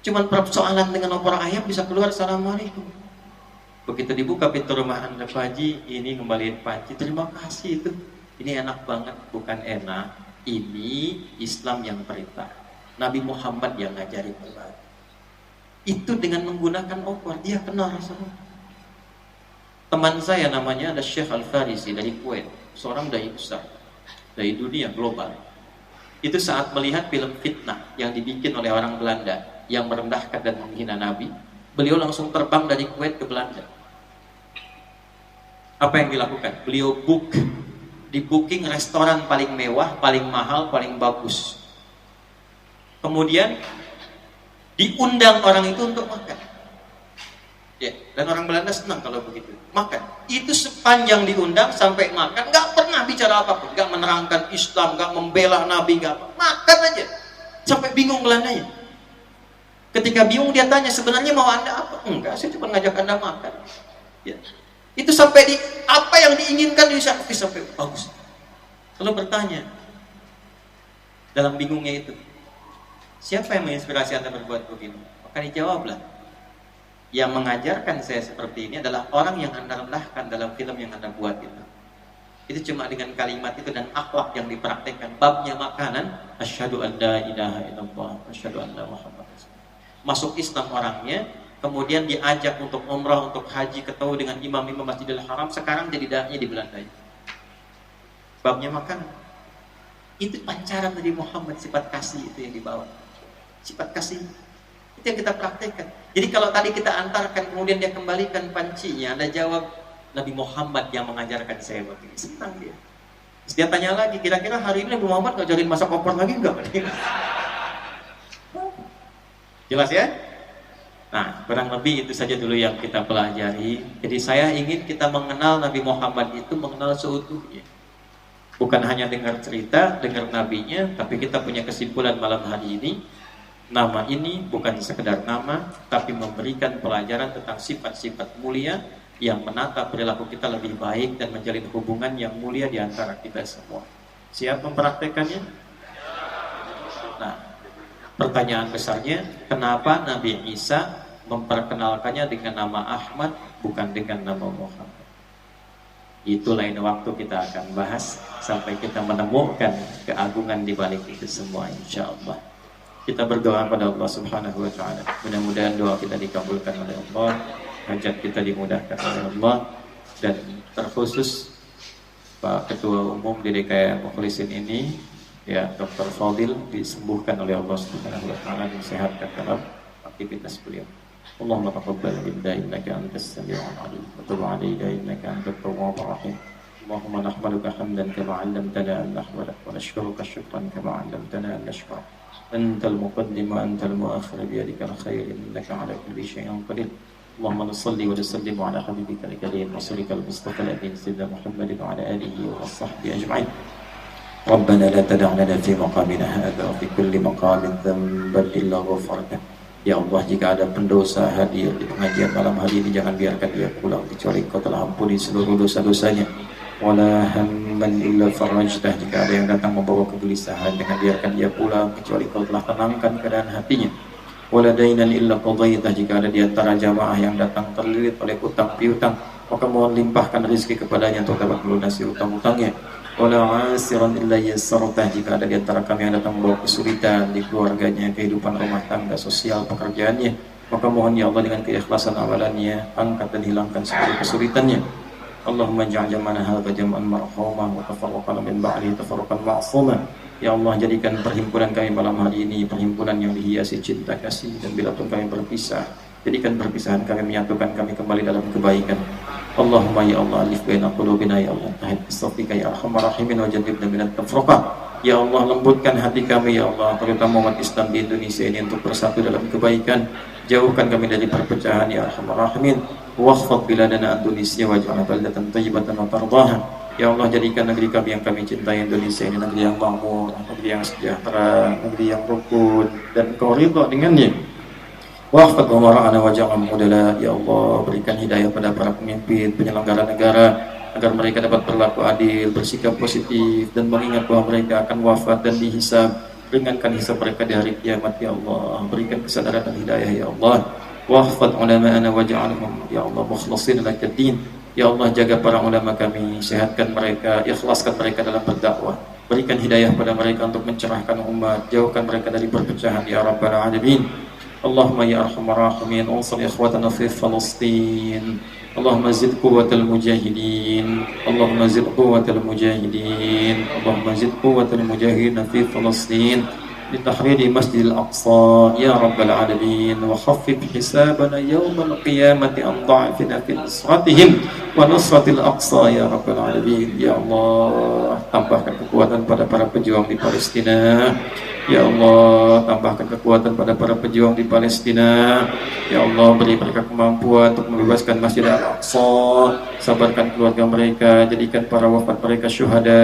Cuman persoalan dengan opor ayam bisa keluar "Assalamualaikum." Begitu dibuka pintu rumah Anda, "Pak Haji, ini ngembaliin panci." "Terima kasih itu. Ini enak banget." "Bukan enak. Ini Islam yang perintah. Nabi Muhammad yang ngajarin berbagi." Itu dengan menggunakan opor, dia kenal Rasulullah. Teman saya namanya ada Syekh Al-Farisi dari Kuwait, seorang dai besar dari dunia global. Itu saat melihat film fitnah yang dibikin oleh orang Belanda yang merendahkan dan menghina Nabi, beliau langsung terbang dari Kuwait ke Belanda. Apa yang dilakukan? Beliau di booking restoran paling mewah, paling mahal, paling bagus. Kemudian diundang orang itu untuk makan. Ya, dan orang Belanda senang kalau begitu. Makan. Itu sepanjang diundang sampai makan, nggak pernah bicara apapun, nggak menerangkan Islam, nggak membela Nabi, nggak apa. Makan aja. Sampai bingung Belandanya. Ketika bingung dia tanya, "Sebenarnya mau Anda apa?" "Enggak, saya cuma ngajak Anda makan." Ya. Itu sampai di apa yang diinginkan diservis sampai bagus. Lalu bertanya dalam bingungnya itu, "Siapa yang menginspirasi Anda berbuat begini?" Maka dijawablah, "Yang mengajarkan saya seperti ini adalah orang yang Anda rendahkan dalam film yang Anda buat itu." Itu cuma dengan kalimat itu dan akhlak yang dipraktekkan. Babnya makanan, asyhadu an la ilaha illallah, asyhadu anna Muhammad rasulullah. Masuk Islam orangnya, kemudian diajak untuk umrah, untuk haji, ketemu dengan imam-imam Masjidil Haram, sekarang jadi dai di Belanda. Babnya makanan. Itu pancaran dari Muhammad, sifat kasih itu yang dibawa. Sifat kasih itu yang kita praktekkan. Jadi kalau tadi kita antarkan, kemudian dia kembalikan pancinya, Anda jawab, "Nabi Muhammad yang mengajarkan saya begini." Senang dia. Terus dia tanya lagi, "Kira-kira hari ini Nabi Muhammad ngajarin masak opor lagi enggak?" Jelas ya? Nah, kurang lebih itu saja dulu yang kita pelajari. Jadi saya ingin kita mengenal Nabi Muhammad itu mengenal seutuhnya. Bukan hanya dengar cerita, dengar nabinya, tapi kita punya kesimpulan malam hari ini. Nama ini bukan sekedar nama, tapi memberikan pelajaran tentang sifat-sifat mulia yang menata perilaku kita lebih baik dan menjalin hubungan yang mulia di antara kita semua. Siap mempraktekannya? Nah, pertanyaan besarnya, kenapa Nabi Isa memperkenalkannya dengan nama Ahmad bukan dengan nama Muhammad? Itu lain waktu kita akan bahas sampai kita menemukan keagungan di balik itu semua, insyaallah. Kita berdoa pada Allah Subhanahu wa taala. Mudah-mudahan doa kita dikabulkan oleh Allah, hajat kita dimudahkan oleh Allah, dan terkhusus Pak Ketua Umum DKM Mukhlisin ini, ya Dr. Fadil, disembuhkan oleh Allah Subhanahu wa taala, disehatkan dalam aktivitas beliau. Allahumma taqabbal minna innaka antas samiul alim wa tub 'alaina innaka antat tawwabur rahim. Allahumma nahmaduka hamdan kama 'allamtana an nahmada wa nashkuruka syukran kama 'allamtana an nashkura. أنت المقدم وأنت المؤخر بيدك الخير إنك على كل شيء قدير اللهم صل وسلم على حبيبك الكريم رسولك المصطفى الأمين سيدنا محمد وعلى آله وصحبه أجمعين ربنا لا تدع لنا في مقامنا هذا وفي كل مقام ذنبا إلا غفرته. Ya Allah, jika ada pendosa hadir di pengajian malam hari ini, jangan biarkan dia pulang kecuali Kau telah ampuni seluruh dosa-dosanya. Wala hamman illa farajtah, jika ada yang datang membawa kegelisahan, jangan biarkan dia pulang kecuali Kau telah tenangkan keadaan hatinya. Wala dainan illa qadaitah, jika ada di antara jamaah yang datang terlilit oleh utang piutang, maka mohon limpahkan rezeki kepadanya untuk dapat melunasi utang-utangnya. Wala asiran illa yassartah, jika ada di antara kami yang datang membawa kesulitan di keluarganya, kehidupan rumah tangga, sosial, pekerjaannya, maka mohon ya Allah dengan keikhlasan amalannya, angkat dan hilangkan seluruh kesulitannya. Allahumma ja'al jam'ana hadza jam'an marhuma wa tafarraqana min ba'dihi tafarruqan ma'suma. Ya Allah, jadikan perhimpunan kami malam hari ini perhimpunan yang dihiasi cinta kasih, dan bila pun kami berpisah, jadikan perpisahan kami menyatukan kami kembali dalam kebaikan. Allahumma ya Allah alif baina qulubina ya Allah tahid bisafika ya arhamar rahimin wa jannibna minat tafraqah. Ya Allah, lembutkan hati kami ya Allah, terutama umat Islam di Indonesia ini untuk bersatu dalam kebaikan. Jauhkan kami dari perpecahan ya arhamar rahimin. Wakhfad biladana Indonesia waj'alna baldatan thayyibatan wa tardaha. Ya Allah, jadikan negeri kami yang kami cintai Indonesia ini negeri yang makmur, negeri yang sejahtera, negeri yang rukun, dan Kau ridha dengannya. Wahfad wa mara'ana waja'al mudala. Ya Allah, berikan hidayah pada para pemimpin, penyelenggara negara, agar mereka dapat berlaku adil, bersikap positif, dan mengingat bahwa mereka akan wafat dan dihisab. Ringankan hisab mereka di hari kiamat ya Allah. Berikan kesadaran dan hidayah ya Allah. Wahfad ulama'ana waja'alhum ya Allah mukhlasin lakaddin. Ya Allah, jaga para ulama kami, sehatkan mereka, ikhlaskan mereka dalam berdakwah. Berikan hidayah pada mereka untuk mencerahkan umat, jauhkan mereka dari perpecahan ya Rabbal Alamin. Allahumma ya arhamar rahimin, unsur ikhwatana fi Palestin. Allahumma zid quwwatal mujahidin. Allahumma zid quwwatal mujahidin. Allahumma zid quwwatal mujahidin fi Palestin. لتحرير مسجد الأقصى يا رب العالمين وخفف حسابنا يوم القيامة عن ضعفنا في نصرتهم ونصرة الأقصى يا رب العالمين. Ya Allah, tambahkan kekuatan pada para pejuang di Palestina. Ya Allah, tambahkan kekuatan pada para pejuang di Palestina. Ya Allah, beri mereka kemampuan untuk membebaskan Masjid Al-Aqsa. Sabarkan keluarga mereka, jadikan para wafat mereka syuhada.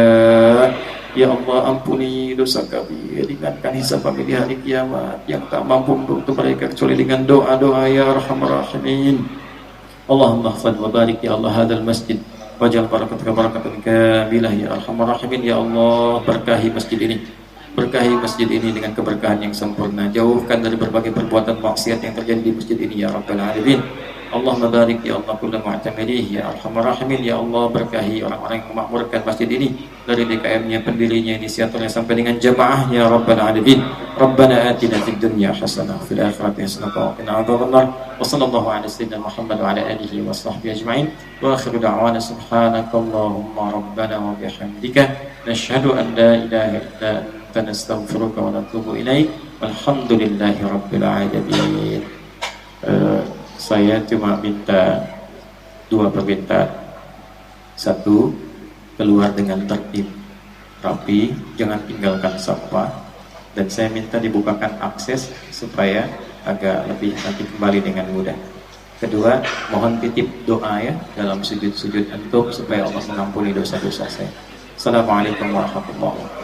Ya Allah, ampuni dosa kami, ringankan hisab kami di hari kiamat, yang tak mampu untuk mereka kecuali dengan doa-doa ya arhamar rahimin. Allahumma hafadh wa barik ya Allah hadzal masjid waj'al barakatan kamilah ya arhamar rahimin. Ya Allah, berkahi masjid ini, berkahi masjid ini dengan keberkahan yang sempurna. Jauhkan dari berbagai perbuatan maksiat yang terjadi di masjid ini ya Rabbal Alamin. Allahumma barik ya Allah kullu mu'tamilih ya arhamar rahimin. Ya Allah, berkahi orang-orang yang memakmurkan masjid ini, dari DKM-nya, pendirinya, inisiatornya, sampai dengan jamaahnya ya Rabbal Alamin. Rabbana atina fid dunya hasanah fil akhirati hasanah wa qina adzabannar. Wa sallallahu ala sayyidina Muhammad wa ala alihi wa sahbihi ajma'in. Wa akhiru da'wana subhanakallahumma rabbana wa bihamdika nashhadu an la ilaha illa anta nastaghfiruka wa natubu ilaik. Walhamdulillahi rabbil alamin. Saya cuma minta dua permintaan. Satu, keluar dengan tertib, rapi, jangan tinggalkan sampah. Dan saya minta dibukakan akses supaya agak lebih nanti kembali dengan mudah. Kedua, mohon titip doa ya dalam sujud-sujud antum supaya Allah mengampuni dosa-dosa saya. Assalamualaikum warahmatullahi wabarakatuh.